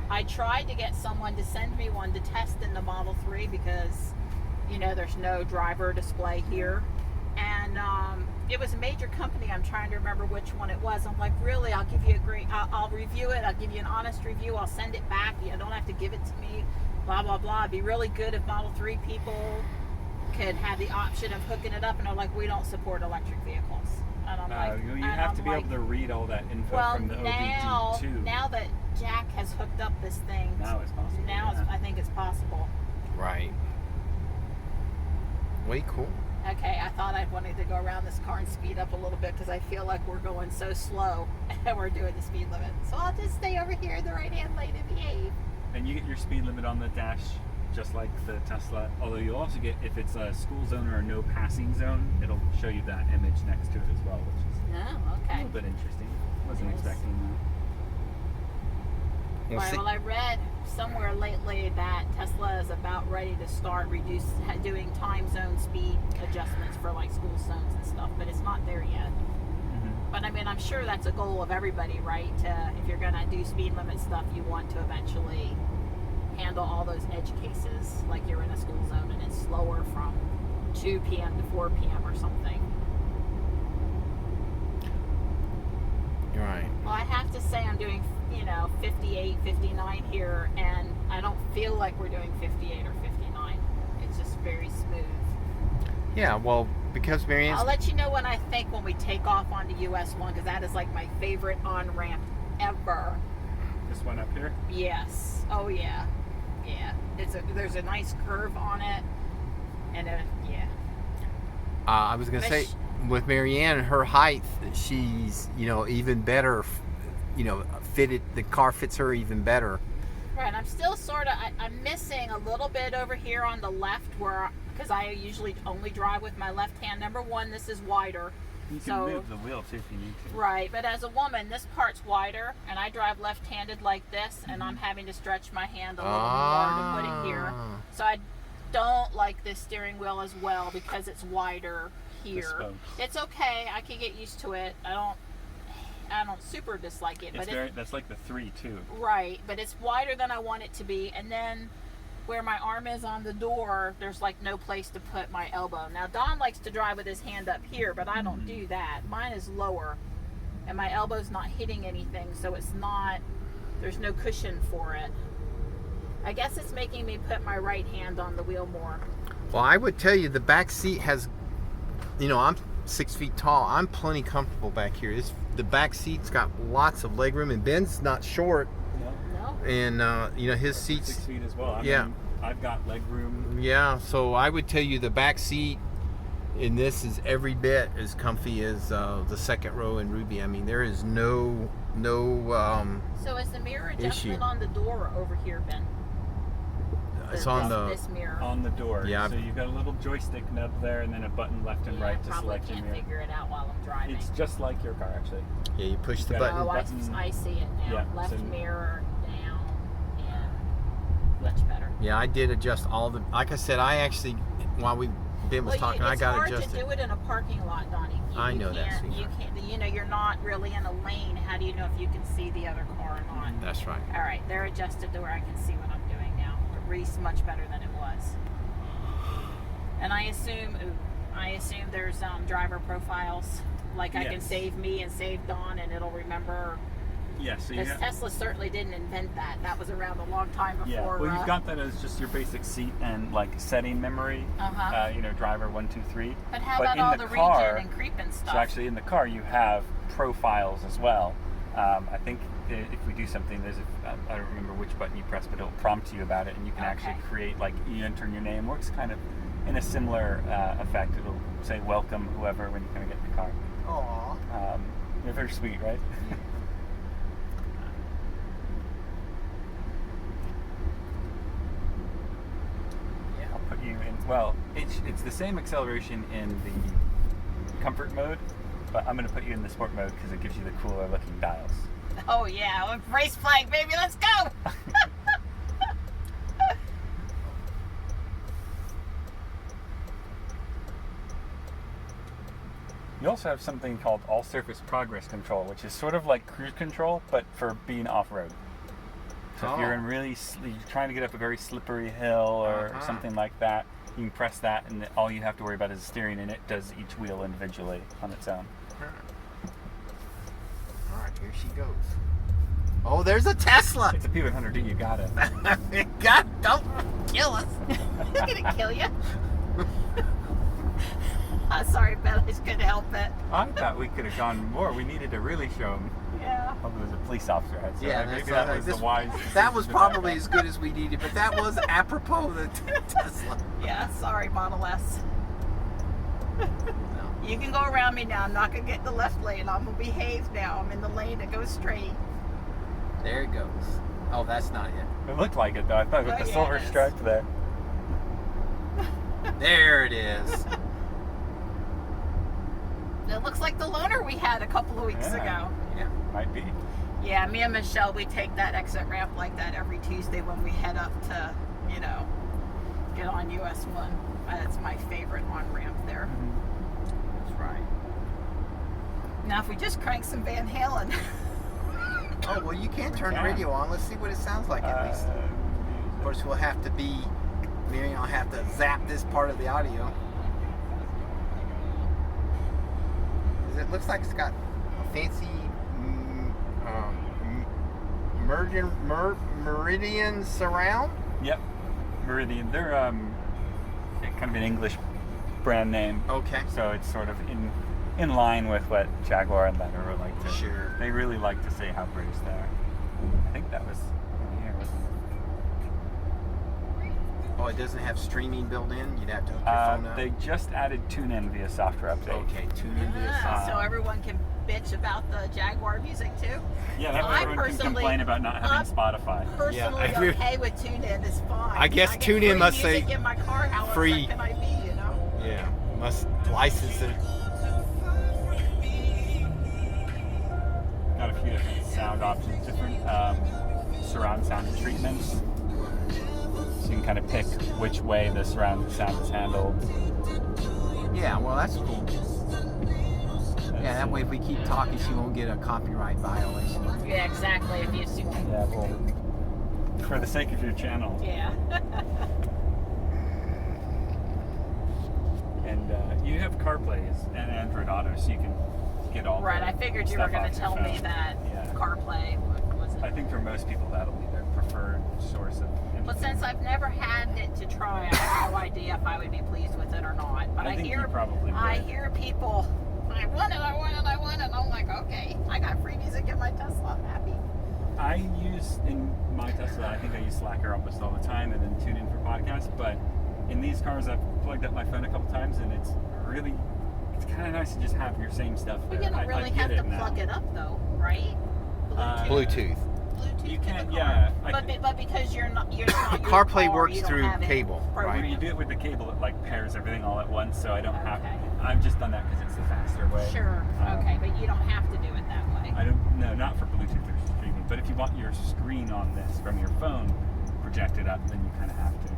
S1: I tried to get someone to send me one to test in the Model 3 because, there's no driver display here. And it was a major company. I'm trying to remember which one it was. I'm like, really? I'll give you I'll review it. I'll give you an honest review. I'll send it back. You don't have to give it to me. Blah, blah, blah. It'd be really good if Model 3 people could have the option of hooking it up. And they're like, we don't support electric vehicles. And I'm like,
S2: you have to be able to read all that info
S1: well,
S2: from the OBD2.
S1: now that Jack has hooked up this thing,
S2: Now it's possible.
S1: now
S2: yeah.
S1: I think it's possible.
S3: Right. Way cool.
S1: Okay, I thought I wanted to go around this car and speed up a little bit because I feel like we're going so slow and we're doing the speed limit. So I'll just stay over here in the right-hand lane and behave.
S2: And you get your speed limit on the dash just like the Tesla, although you'll also get, if it's a school zone or a no passing zone, it'll show you that image next to it as well, which is a little bit interesting. Wasn't expecting that.
S1: All right, well, I read somewhere lately that Tesla is about ready to start doing time zone speed adjustments for like school zones and stuff, but it's not there yet. But I mean, I'm sure that's a goal of everybody, right? If you're gonna do speed limit stuff, you want to eventually handle all those edge cases like you're in a school zone and it's slower from 2 p.m. to 4 p.m. or something.
S3: You're right.
S1: Well, I have to say I'm doing, 58, 59 here, and I don't feel like we're doing 58 or 59. It's just very smooth.
S3: Yeah, well, because Marianne's...
S1: I'll let you know when I think when we take off onto US 1, because that is like my favorite on-ramp ever.
S2: This one up here?
S1: Yes. Oh, yeah. Yeah. There's a nice curve on it, and yeah.
S3: I was going to say, with Marianne, her height, she's, even better, fitted, the car fits her even better.
S1: Right, I'm still sort of, I'm missing a little bit over here on the left because I usually only drive with my left hand. Number one, this is wider.
S2: You can move the wheel too if you need to.
S1: Right, but as a woman, this part's wider, and I drive left-handed like this, and I'm having to stretch my hand a little more to put it here. So I don't like this steering wheel as well because it's wider here. It's okay, I can get used to it. I don't super dislike it.
S2: That's like the 3 too.
S1: Right, but it's wider than I want it to be, and then where my arm is on the door, there's like no place to put my elbow. Now Don likes to drive with his hand up here, but I don't do that. Mine is lower, and my elbow's not hitting anything, so there's no cushion for it. I guess it's making me put my right hand on the wheel more.
S3: Well, I would tell you the back seat has, I'm 6 feet tall. I'm plenty comfortable back here. The back seat's got lots of leg room, and Ben's not short.
S1: No.
S3: And his seat's
S2: 6 feet as well. I mean, I've got leg room.
S3: Yeah, so I would tell you the back seat in this is every bit as comfy as the second row in Ruby. I mean, there is no
S1: So is the mirror adjustment
S3: issue
S1: on the door over here, Ben?
S3: It's on
S1: this mirror.
S2: On the door.
S3: Yeah.
S2: So you've got a little joystick nub there, and then a button left and right to select your mirror.
S1: I probably can't figure it out while I'm driving.
S2: It's just like your car, actually.
S3: Yeah, you push the button.
S1: Oh, I see it now.
S2: Yeah,
S1: left mirror down, and much better.
S3: Yeah, I did adjust all the. Like I said, I actually, while Ben was talking, I got adjusted.
S1: It's hard to do it in a parking lot, Donnie.
S3: I know that.
S1: You can't. You're not really in a lane. How do you know if you can see the other car or not?
S3: That's right.
S1: All right, they're adjusted to where I can see what I'm doing now. But Reese much better than it was. And I assume there's driver profiles. Like I can save me and save Dawn, and it'll remember.
S2: Yes.
S1: Yeah, so Tesla certainly didn't invent that. That was around a long time before.
S2: Yeah. Well, you've got that as just your basic seat and like setting memory. Driver 1, 2, 3.
S1: But how about all the region and creep and stuff?
S2: So actually, in the car, you have profiles as well. I think if we do something, I don't remember which button you press, but it'll prompt you about it, and you can actually create, like, you enter your name. Works kind of in a similar effect. It'll say welcome whoever when you kind of get in the car.
S3: Aww.
S2: They're very sweet, right? Yeah, I'll put you in. Well, it's the same acceleration in the comfort mode, but I'm going to put you in the sport mode because it gives you the cooler looking dials.
S1: Oh yeah, race flag, baby, let's go!
S2: You also have something called all surface progress control, which is sort of like cruise control, but for being off-road. So if you're in you're trying to get up a very slippery hill or something like that, you can press that, and all you have to worry about is the steering, and it does each wheel individually on its own.
S3: All right, here she goes. Oh, there's a Tesla.
S2: It's a P100D. You got it.
S3: Don't kill us.
S1: I'm gonna kill you. I'm sorry, Ben. I just couldn't help it.
S2: I thought we could have gone more. We needed to really show him.
S1: Yeah.
S2: Hope it was a police officer. So maybe
S3: that
S2: was the wise.
S3: That was probably as good as we needed, but that was apropos the Tesla.
S1: Yeah. Sorry, Model S. You can go around me now. I'm not going to get in the left lane. I'm going to behave now. I'm in the lane that goes straight.
S3: There it goes. Oh, that's not it.
S2: It looked like it though. I thought with the silver stripe there.
S3: There it is.
S1: It looks like the loaner we had a couple of weeks ago.
S3: Yeah,
S2: might be.
S1: Yeah, me and Michelle, we take that exit ramp like that every Tuesday when we head up to, you know, get on US 1. That's my favorite on-ramp there. That's right. Now, if we just crank some Van Halen.
S3: Oh, well, you can turn the radio on. Let's see what it sounds like at least. Of course, we'll have to be, Mary, I'll have to zap this part of the audio. It looks like it's got a fancy Meridian surround.
S2: Yep, Meridian. They're kind of an English brand name.
S3: Okay.
S2: So it's sort of in line with what Jaguar and Land Rover like to.
S3: Sure.
S2: They really like to say how British they are. I think that was in here, wasn't it?
S3: Oh, it doesn't have streaming built in? You'd have to hook your phone up?
S2: They just added TuneIn via software update.
S3: Okay, tune in via software.
S1: So everyone can bitch about the Jaguar music too?
S2: Yeah, everyone can complain about not having Spotify.
S1: Personally, okay with TuneIn is fine.
S3: I guess TuneIn must say
S1: in my car, how
S3: free.
S1: upset can I be, you know?
S3: Yeah, must license it.
S2: Got a few different sound options, different surround sound treatments. So you can kind of pick which way the surround sound is handled.
S3: Yeah, well, that's cool. Yeah, that way if we keep talking, she won't get a copyright violation.
S1: Yeah, exactly. If you
S2: Yeah, well, for the sake of your channel.
S1: Yeah.
S2: And you have CarPlay and Android Auto, so you can get all
S1: right,
S2: the
S1: I figured you were going to tell me that CarPlay wasn't.
S2: I think for most people that'll be their preferred source of input.
S1: But since I've never had it to try, I have no idea if I would be pleased with it or not. But I
S2: think
S1: hear
S2: you probably would.
S1: I hear people, I want it. And I'm like, okay, I got free music in my Tesla. I'm happy.
S2: I use, in my Tesla, I think I use Slacker almost all the time and then tune in for podcasts. But in these cars, I've plugged up my phone a couple times and it's kind of nice to just have your same stuff there.
S1: But you don't really have to plug it up though, right?
S3: Bluetooth.
S2: You can, yeah.
S1: But because you're not
S3: CarPlay works through cable, right?
S2: When you do it with the cable, it like pairs everything all at once, so I don't have. I've just done that because it's the faster way.
S1: Sure. Okay, but you don't have to do it that way.
S2: No, not for Bluetooth or streaming. But if you want your screen on this from your phone projected up, then you kind of have to.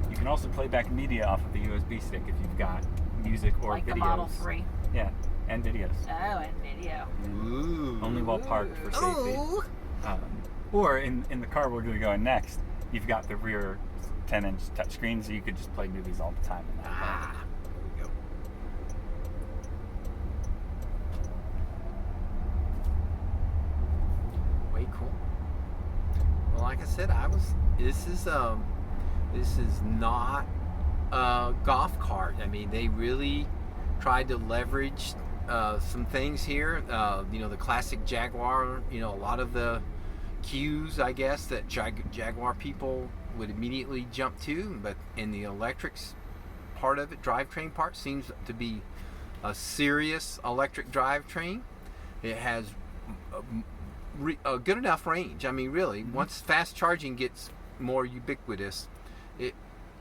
S2: You can also play back media off of the USB stick if you've got music or
S1: like
S2: videos.
S1: Like the Model 3.
S2: Yeah, and videos.
S1: Oh, and video.
S3: Ooh.
S2: Only while parked for safety.
S1: Ooh.
S2: Or in the car where we're going next, you've got the rear 10-inch touchscreen, so you could just play movies all the time in that car.
S3: There we go. Way cool. Well, like I said, this is not a golf cart. I mean, they really tried to leverage some things here. You know, the classic Jaguar, you know, a lot of the cues, I guess, that Jaguar people would immediately jump to, but in the electrics part of it, drivetrain part, seems to be a serious electric drivetrain. It has a good enough range. I mean, really, once fast charging gets more ubiquitous,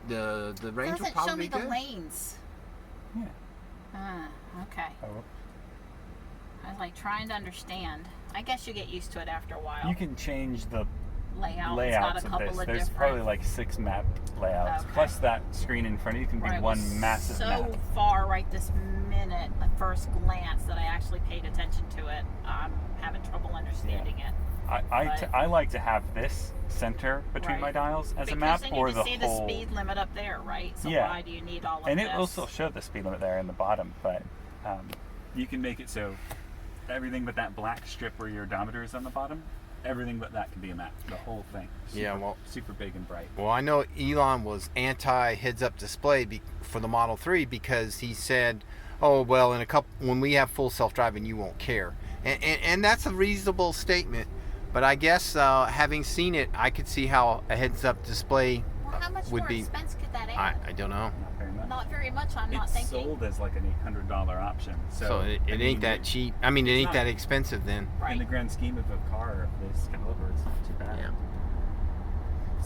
S3: the range will probably be good.
S1: Show me the lanes.
S2: Yeah.
S1: Okay.
S2: Oh.
S1: I was like trying to understand. I guess you get used to it after a while.
S2: You can change the
S1: layouts
S2: of this. There's probably like 6 map layouts.
S1: Okay.
S2: Plus that screen in front of you can be one massive map.
S1: So far right this minute, the first glance that I actually paid attention to it, I'm having trouble understanding it.
S2: I like to have this center between my dials as a map, or the whole.
S1: Because then you can see the speed limit up there, right? So why do you need all of this?
S2: And it also showed the speed limit there in the bottom, but you can make it so everything but that black strip where your odometer is on the bottom, everything but that can be a map. The whole thing. Super big and bright.
S3: Well, I know Elon was anti heads-up display for the Model 3 because he said, "Oh, well, when we have full self-driving, you won't care," and that's a reasonable statement. But I guess having seen it, I could see how a heads-up display
S1: how much
S3: would
S1: more
S3: be.
S1: expense could that add?
S3: I don't know.
S2: Not very much.
S1: not very much. I'm not
S2: It's
S1: thinking.
S2: sold as like an $800 option.
S3: So it ain't that cheap. I mean, it ain't that expensive then.
S1: Right.
S2: In the grand scheme of a car of this caliber, it's not too bad.
S3: Yeah.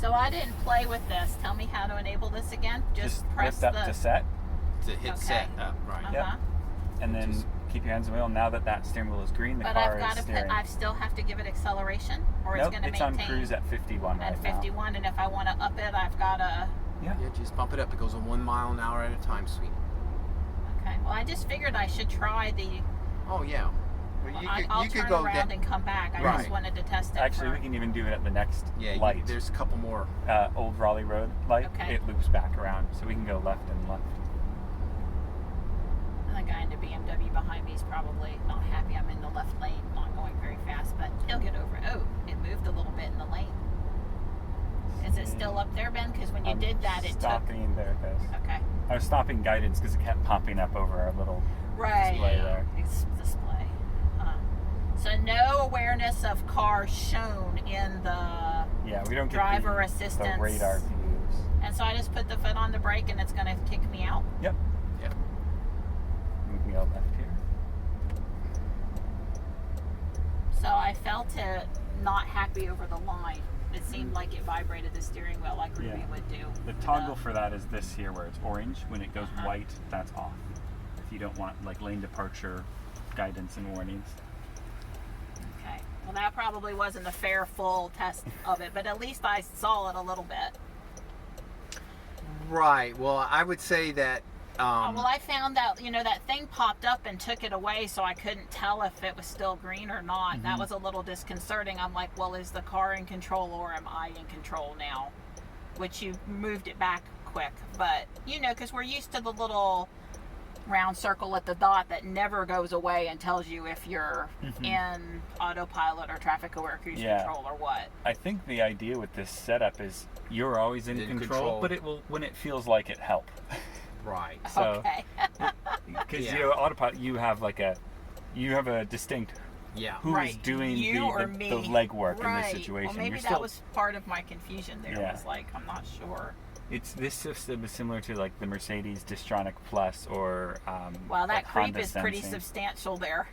S1: So I didn't play with this. Tell me how to enable this again. Just press
S2: lift up to set.
S3: To hit set up, right.
S2: Yep. And then keep your hands on the wheel. Now that that steering wheel is green, the
S1: But
S2: car
S1: I've got
S2: is
S1: to
S2: steering.
S1: I still have to give it acceleration, or
S2: Nope,
S1: it's going to
S2: it's
S1: maintain.
S2: on cruise at 51 right
S1: at
S2: now.
S1: 51, and if I want to up it, I've got to.
S2: Yeah.
S3: Yeah, just bump it up. It goes 1 mile an hour at a time, sweet.
S1: Okay. Well, I just figured I should try the.
S3: Oh yeah. Well,
S1: I'll
S3: you
S1: turn
S3: could go
S1: around and come back. I
S3: Right.
S1: just wanted to test it.
S2: Actually,
S1: for,
S2: we can even do it at the next light.
S3: There's a couple more.
S2: Old Raleigh Road light.
S1: Okay.
S2: It loops back around, so we can go left and left.
S1: And the guy in the BMW behind me is probably not happy I'm in the left lane, not going very fast, but he'll get over it. Oh, it moved a little bit in the lane. Is it still up there, Ben? Because when you did that, it took.
S2: Stopping there, guys.
S1: Okay.
S2: I was stopping guidance because it kept popping up over our little display there.
S1: It's display. So no awareness of cars shown in the
S2: Yeah, we don't get
S1: driver
S2: the
S1: assistance.
S2: radar views.
S1: And so I just put the foot on the brake and it's going to kick me out.
S2: Yep.
S3: Yep.
S2: We can go left here.
S1: So I felt it not happy over the line. It seemed like it vibrated the steering wheel like Ruby would do.
S2: The toggle for that is this here where it's orange. When it goes white, that's off. If you don't want like lane departure guidance and warnings.
S1: Okay. Well, that probably wasn't a fair full test of it, but at least I saw it a little bit.
S3: Right. Well, I would say that.
S1: Well, I found that, that thing popped up and took it away, so I couldn't tell if it was still green or not. That was a little disconcerting. I'm like, well, is the car in control or am I in control now? Which you moved it back quick. But, because we're used to the little round circle at the dot that never goes away and tells you if you're in autopilot or traffic aware cruise control or what.
S2: I think the idea with this setup is you're always in control, but it will, when it feels like it, help.
S3: Right.
S2: So,
S1: okay.
S2: Because autopilot, you have a distinct who's doing the legwork in this situation.
S1: Well, maybe that was part of my confusion there. Was like, I'm not sure.
S2: This system is similar to like the Mercedes Distronic Plus or
S1: wow, that
S2: like
S1: creep
S2: Honda
S1: is pretty substantial there.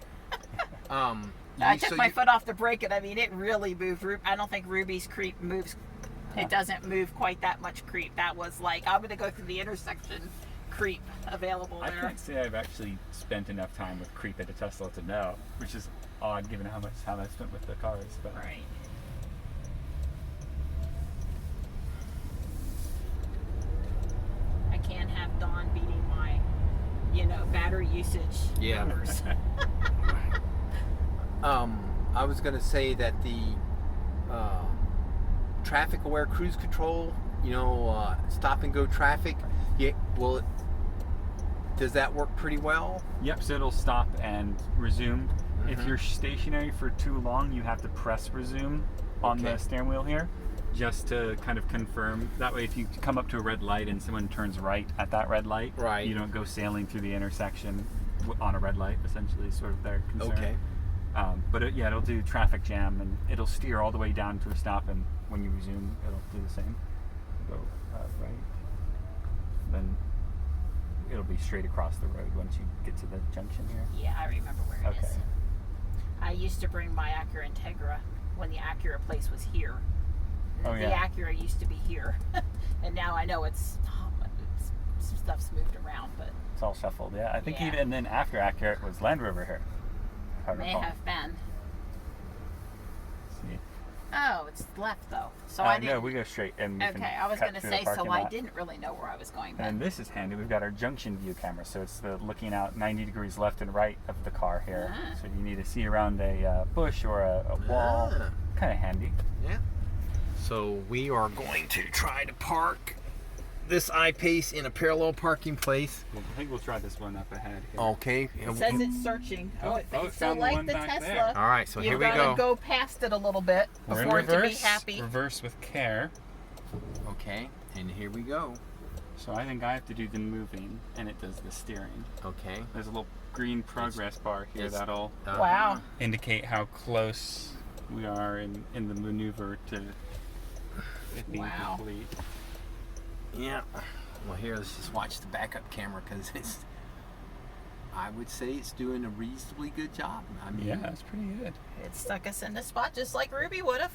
S1: I took my foot off the brake and it really moved. I don't think Ruby's creep moves. It doesn't move quite that much creep. That was like, I'm going to go through the intersection creep available there.
S2: I can't say I've actually spent enough time with creep at a Tesla to know, which is odd given how much time I spent with the cars. But.
S1: Right. I can't have Dawn beating my, battery usage numbers.
S3: I was going to say that the traffic aware cruise control, stop and go traffic, does that work pretty well?
S2: Yep, so it'll stop and resume. If you're stationary for too long, you have to press resume on the steering wheel here, just to kind of confirm. That way, if you come up to a red light and someone turns right at that red light, you don't go sailing through the intersection on a red light, essentially, is sort of their concern.
S3: Okay.
S2: But it'll do traffic jam, and it'll steer all the way down to a stop, and when you resume, it'll do the same. Go right. Then it'll be straight across the road once you get to the junction here.
S1: Yeah, I remember where it is. I used to bring my Acura Integra when the Acura place was here. The Acura used to be here. And now I know some stuff's moved around, but
S2: it's all shuffled. Yeah, I think even, and then after Acura it was Land Rover here.
S1: May have been.
S2: See.
S1: Oh, it's left though. So
S2: No, we go straight. And
S1: I was going to say, so I didn't really know where I was going.
S2: And this is handy. We've got our junction view camera, so it's looking out 90 degrees left and right of the car here. So you need to see around a bush or a wall. Kind of handy.
S3: Yeah. So we are going to try to park this I-Pace in a parallel parking place.
S2: Well, I think we'll try this one up ahead here.
S3: Okay.
S1: It says it's searching. It's so like the Tesla.
S2: There.
S3: All right, so here we go.
S1: You've got to go past it a little bit before it to be happy.
S2: Reverse with care.
S3: Okay, and here we go.
S2: So I think I have to do the moving, and it does the steering.
S3: Okay.
S2: There's a little green progress bar here that'll indicate how close we are in the maneuver to it being complete.
S3: Yeah. Well, here, let's just watch the backup camera because it's. I would say it's doing a reasonably good job. I mean,
S2: Yeah, that's pretty good.
S1: It stuck us in the spot just like Ruby would have.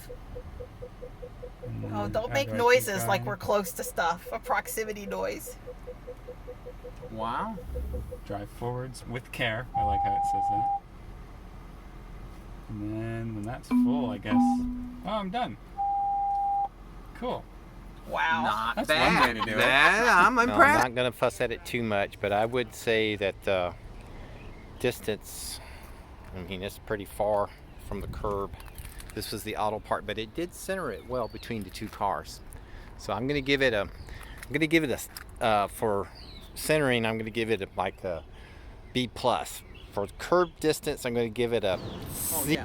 S1: Oh,
S2: And
S1: don't
S2: how
S1: make
S2: do I keep
S1: noises like
S2: going?
S1: we're close to stuff. A proximity noise.
S3: wow.
S2: Drive forwards with care. I like how it says that. And then when that's full, I guess. Oh, I'm done. Cool.
S1: Wow.
S3: Not
S2: That's
S3: bad.
S2: one way to do it.
S3: I'm
S4: No, I'm
S3: impressed.
S4: not going to fuss at it too much, but I would say that distance, I mean, it's pretty far from the curb. This was the auto part, but it did center it well between the two cars. So I'm going to give it a, for centering, I'm going to give it like a B+. For curb distance, I'm going to give it a C.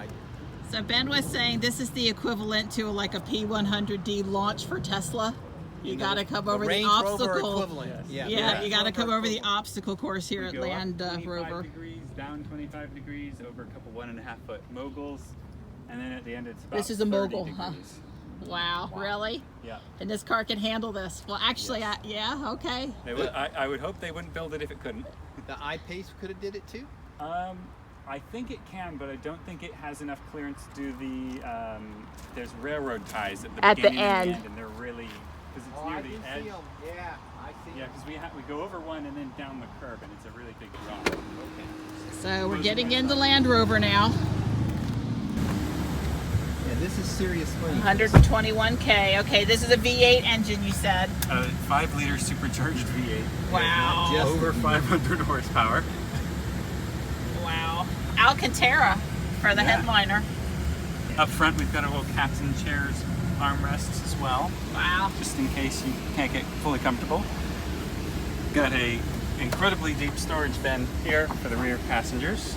S1: So Ben was saying this is the equivalent to like a P100D launch for Tesla. You got to come over the
S3: Range Rover
S1: obstacle.
S3: equivalent.
S1: Yeah, you got to come over the obstacle course here
S2: We
S1: at
S2: go up
S1: Land
S2: 25
S1: Rover.
S2: degrees, down 25 degrees, over a couple 1.5-foot moguls, and then at the end it's about
S1: This is a
S2: 30
S1: mogul, huh?
S2: degrees.
S1: Wow, really?
S2: Yeah.
S1: And this car can handle this? Well, actually,
S2: Yes.
S1: yeah, okay.
S2: I would hope they wouldn't build it if it couldn't.
S3: The I-Pace could have did it too.
S2: I think it can, but I don't think it has enough clearance to do the. There's railroad ties at the
S1: At the
S2: beginning
S1: end.
S2: and the end, and they're really because it's near the edge.
S3: Yeah, I see
S2: Yeah, because we go over one and then down the curb, and it's a really big drop.
S1: So we're getting into Land Rover now.
S3: Yeah, this is serious money.
S1: 121K. Okay, this is a V8 engine, you said.
S2: 5-liter supercharged V8.
S1: Wow.
S3: Just
S2: Over 500 horsepower.
S1: Wow. Alcantara for the
S2: Yeah.
S1: headliner.
S2: Up front, we've got our little captain chairs, armrests as well,
S1: Wow.
S2: just in case you can't get fully comfortable. Got a incredibly deep storage bin here for the rear passengers.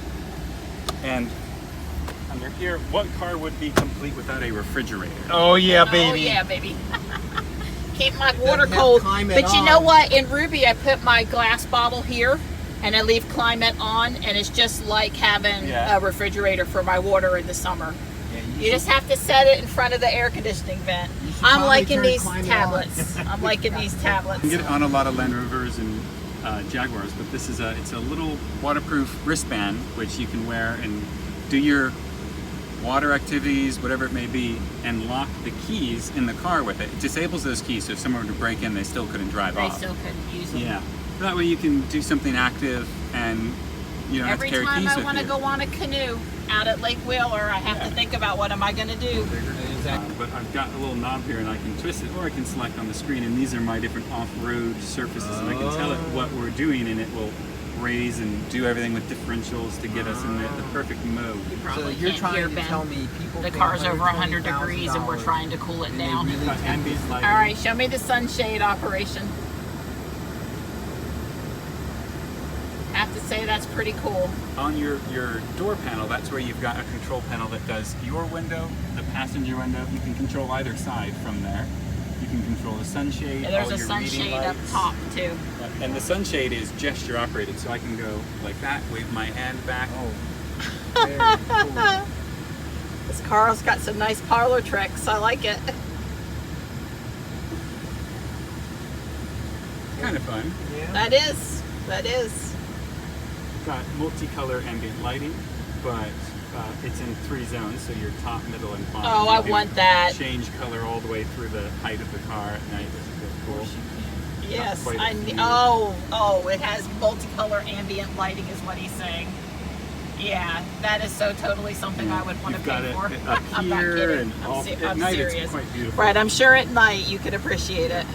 S2: And under here, what car would be complete without a refrigerator?
S3: Oh yeah,
S1: Oh yeah, baby. Keep my water
S3: have
S1: cold.
S3: climate
S1: But you know
S3: on.
S1: what? In Ruby, I put my glass bottle here, and I leave climate on, and it's just like having
S2: Yeah.
S1: a refrigerator for my water in the summer.
S3: Yeah,
S1: You just have to set it in front of the air conditioning vent.
S3: You should
S1: I'm
S3: probably
S1: liking
S3: turn
S1: these
S3: climate
S1: tablets. I'm liking these
S2: You
S1: tablets.
S2: can get it on a lot of Land Rovers and Jaguars, but this is it's a little waterproof wristband which you can wear and do your water activities, whatever it may be, and lock the keys in the car with it. It disables those keys, so if someone were to break in, they still couldn't drive
S1: They
S2: off.
S1: still couldn't use them.
S2: Yeah, that way you can do something active and you don't
S1: Every
S2: have to carry
S1: time
S2: keys
S1: I
S2: with
S1: want to
S2: you.
S1: go on a canoe out at Lake Wheeler, I have to think about what am I going to do.
S2: But I've got a little knob here and I can twist it, or I can select on the screen, and these are my different off-road surfaces, and I can tell it what we're doing, and it will raise and do everything with differentials to get us in the perfect mode.
S1: You
S3: So
S1: probably
S3: you're
S1: can't
S3: trying
S1: hear
S3: to
S1: Ben.
S3: tell me people
S1: The
S3: pay
S1: car's over 100
S3: $120,000
S1: degrees and we're trying to cool it
S3: and they
S1: down.
S3: really
S2: Got
S3: take
S2: ambi's lighting.
S1: All right, show me the sunshade operation. Have to say that's pretty cool.
S2: On your door panel, that's where you've got a control panel that does your window, the passenger window. You can control either side from there. You can control the sunshade,
S1: Yeah, there's
S2: all
S1: a
S2: your reading
S1: sunshade up
S2: lights.
S1: top too.
S2: And the sunshade is gesture operated, so I can go like that, wave my hand back.
S3: Oh, very cool.
S1: This car's got some nice parlor tricks. I like it.
S2: Kind of fun.
S3: Yeah.
S1: That is. That is.
S2: Got multicolor ambient lighting, but it's in 3 zones, so your top, middle, and bottom.
S1: Oh,
S2: You
S1: I
S2: can
S1: want that.
S2: Change color all the way through the height of the car at night. This is really cool.
S1: Yes.
S2: quite a few.
S1: Oh, it has multicolor ambient lighting is what he's saying. Yeah, that is so totally something I would want to
S2: You've got
S1: pay
S2: it
S1: for.
S2: up
S1: I'm not
S2: here
S1: kidding.
S2: and all,
S1: I'm
S2: at night
S1: serious.
S2: it's quite beautiful.
S1: Right, I'm sure at night you can appreciate it.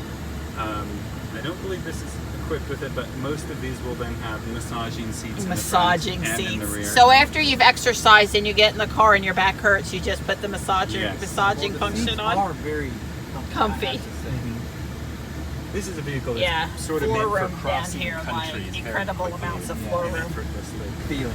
S2: I don't believe this is equipped with it, but most of these will then have massaging seats
S1: Massaging
S2: in the front and in the rear.
S1: seats. So after you've exercised and you get in the car and your back hurts, you just put the massaging
S2: Yes.
S1: massaging
S3: Well, the
S1: function
S3: seats
S1: on.
S3: are very
S1: Comfy.
S3: I have to say.
S2: This is a vehicle that's
S1: Yeah,
S2: sort of
S1: floor
S2: made for
S1: room down
S2: crossing
S1: here, like
S2: countries very
S1: incredible
S2: quickly
S1: amounts of
S2: and
S1: floor room.
S2: effortlessly.
S3: Feeling.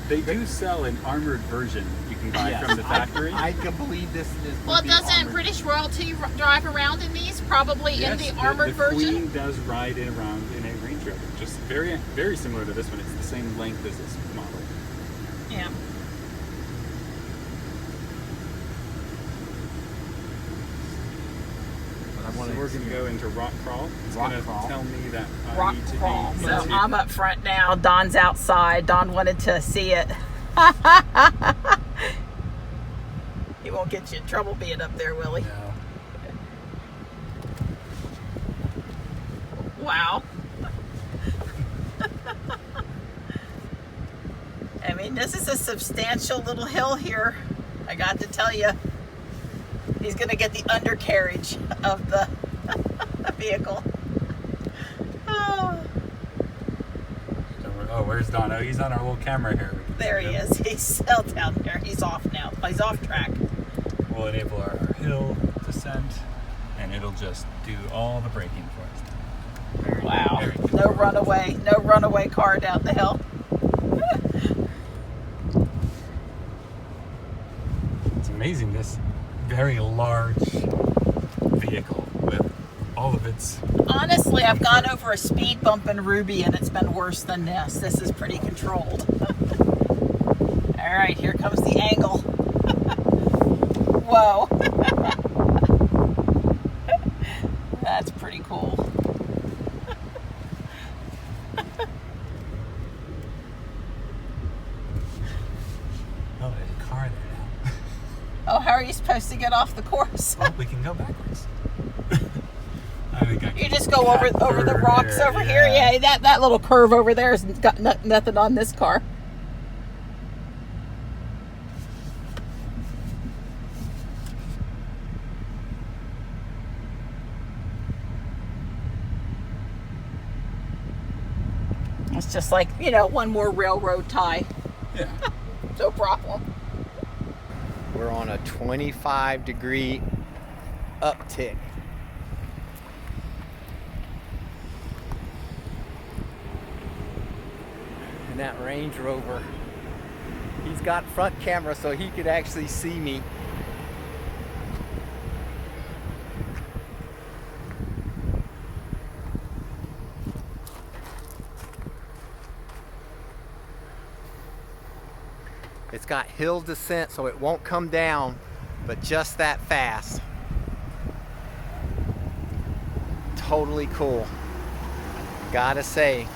S2: They do sell an armored version you can buy from the factory.
S3: I can believe this is.
S1: Well,
S3: would be
S1: doesn't
S3: armored.
S1: British royalty drive around in these? Probably
S2: Yes,
S1: in the armored
S2: the
S1: version?
S2: Queen does ride it around in a Range Rover, just very, very similar to this one. It's the same length as this model.
S1: Yeah.
S3: But
S4: want
S2: we're going to go into rock crawl. It's going to tell me that I
S1: Rock
S2: need to
S1: crawl.
S2: be...
S1: So I'm up front now. Don's outside. Don wanted to see it. He won't get you in trouble being up there, will he?
S2: No.
S1: Wow. I mean, this is a substantial little hill here. I got to tell you. He's going to get the undercarriage of the vehicle. Oh.
S2: Oh, where's Don? Oh, he's on our little camera here.
S1: There he is. He's still down there. He's off now. He's off track.
S2: We'll enable our hill descent, and it'll just do all the braking for us.
S1: Wow. No runaway. No runaway car down the hill.
S2: It's amazing, this very large vehicle with all of its...
S1: Honestly, I've gone over a speed bump in Ruby and it's been worse than this. This is pretty controlled. All right, here comes the angle. Whoa. That's pretty cool.
S2: Oh, there's a car there now.
S1: Oh, how are you supposed to get off the course?
S2: Well, we can go backwards. I think I
S1: You
S2: can
S1: just go over the rocks
S2: here,
S1: over here. Yeah, that little curve over there has got nothing on this car. It's just like, you know, one more railroad tie.
S2: Yeah.
S1: No problem.
S4: We're on a 25-degree uptick. And that Range Rover, he's got front camera so he could actually see me. It's got hill descent so it won't come down, but just that fast. Totally cool. Gotta say,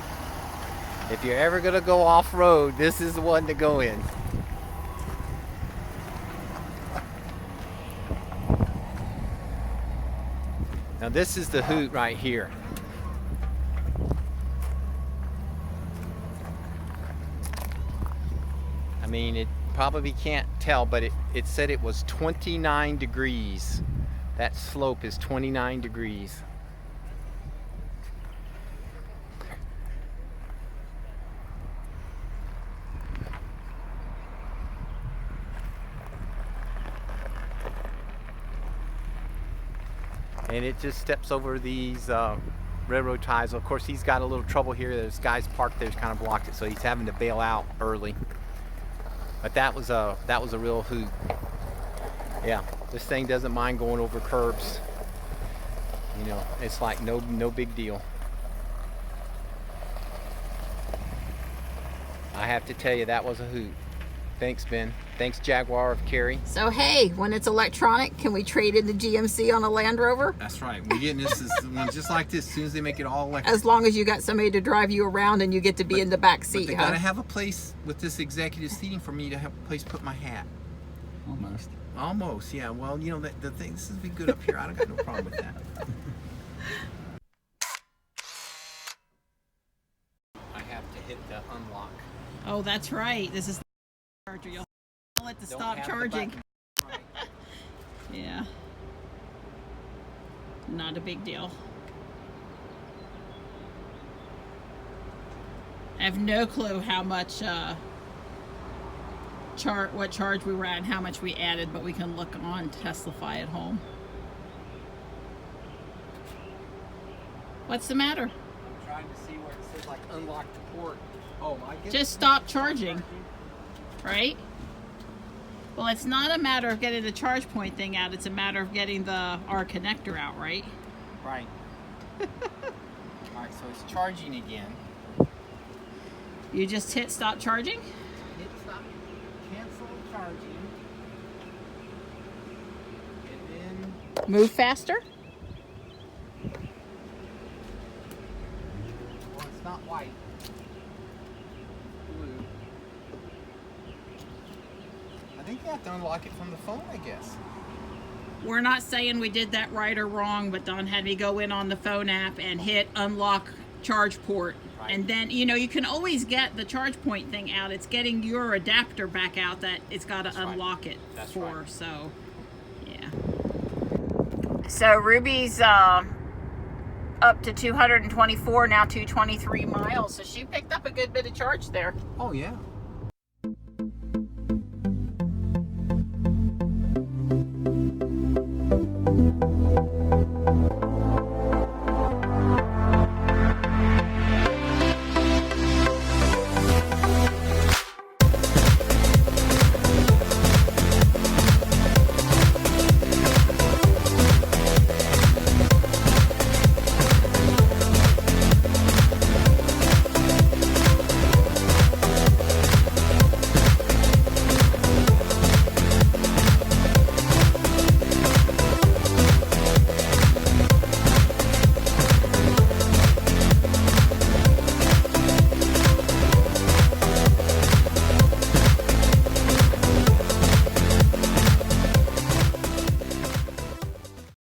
S4: if you're ever gonna go off-road, this is the one to go in. Now this is the hoot right here. I mean, it probably can't tell, but it said it was 29 degrees. That slope is 29 degrees. And it just steps over these railroad ties. Of course, he's got a little trouble here. There's guys parked there's kind of blocked it, so he's having to bail out early. But that was a real hoot. Yeah, this thing doesn't mind going over curbs. You know, it's like no big deal. I have to tell you, that was a hoot. Thanks, Ben. Thanks, Jaguar of Cary.
S1: So hey, when it's electronic, can we trade in the GMC on a Land Rover?
S3: That's right. We're getting this one just like this as soon as they make it all electric.
S1: As long as you got somebody to drive you around and you get to be in the back seat,
S3: But they
S1: huh?
S3: gotta have a place with this executive seating for me to have a place to put my hat.
S2: Almost.
S3: Almost, yeah. Well, you know, the thing, this is be good up here. I don't got no problem with that.
S4: I have to hit the unlock.
S1: Oh, that's right. This is the charger. You'll let it stop charging. Yeah. Not a big deal. I have no clue how much what charge we were at and how much we added, but we can look on Teslafy at home. What's the matter?
S4: I'm trying to see where it says like unlock the port. Oh my goodness.
S1: Just stop charging, right? Well, it's not a matter of getting the charge point thing out. It's a matter of getting our connector out, right?
S4: Right. Alright, so it's charging again.
S1: You just hit stop charging?
S4: Hit stop, cancel charging. And then
S1: Move faster?
S3: think you have to unlock it from the phone, I guess.
S1: We're not saying we did that right or wrong, but Don had me go in on the phone app and hit unlock charge port. Right. And then, you know, you can always get the charge point thing out. It's getting your adapter back out that it's got to unlock it for. Right. So, yeah. So Ruby's up to 224, now 223 miles. So she picked up a good bit of charge there.
S3: Oh, yeah.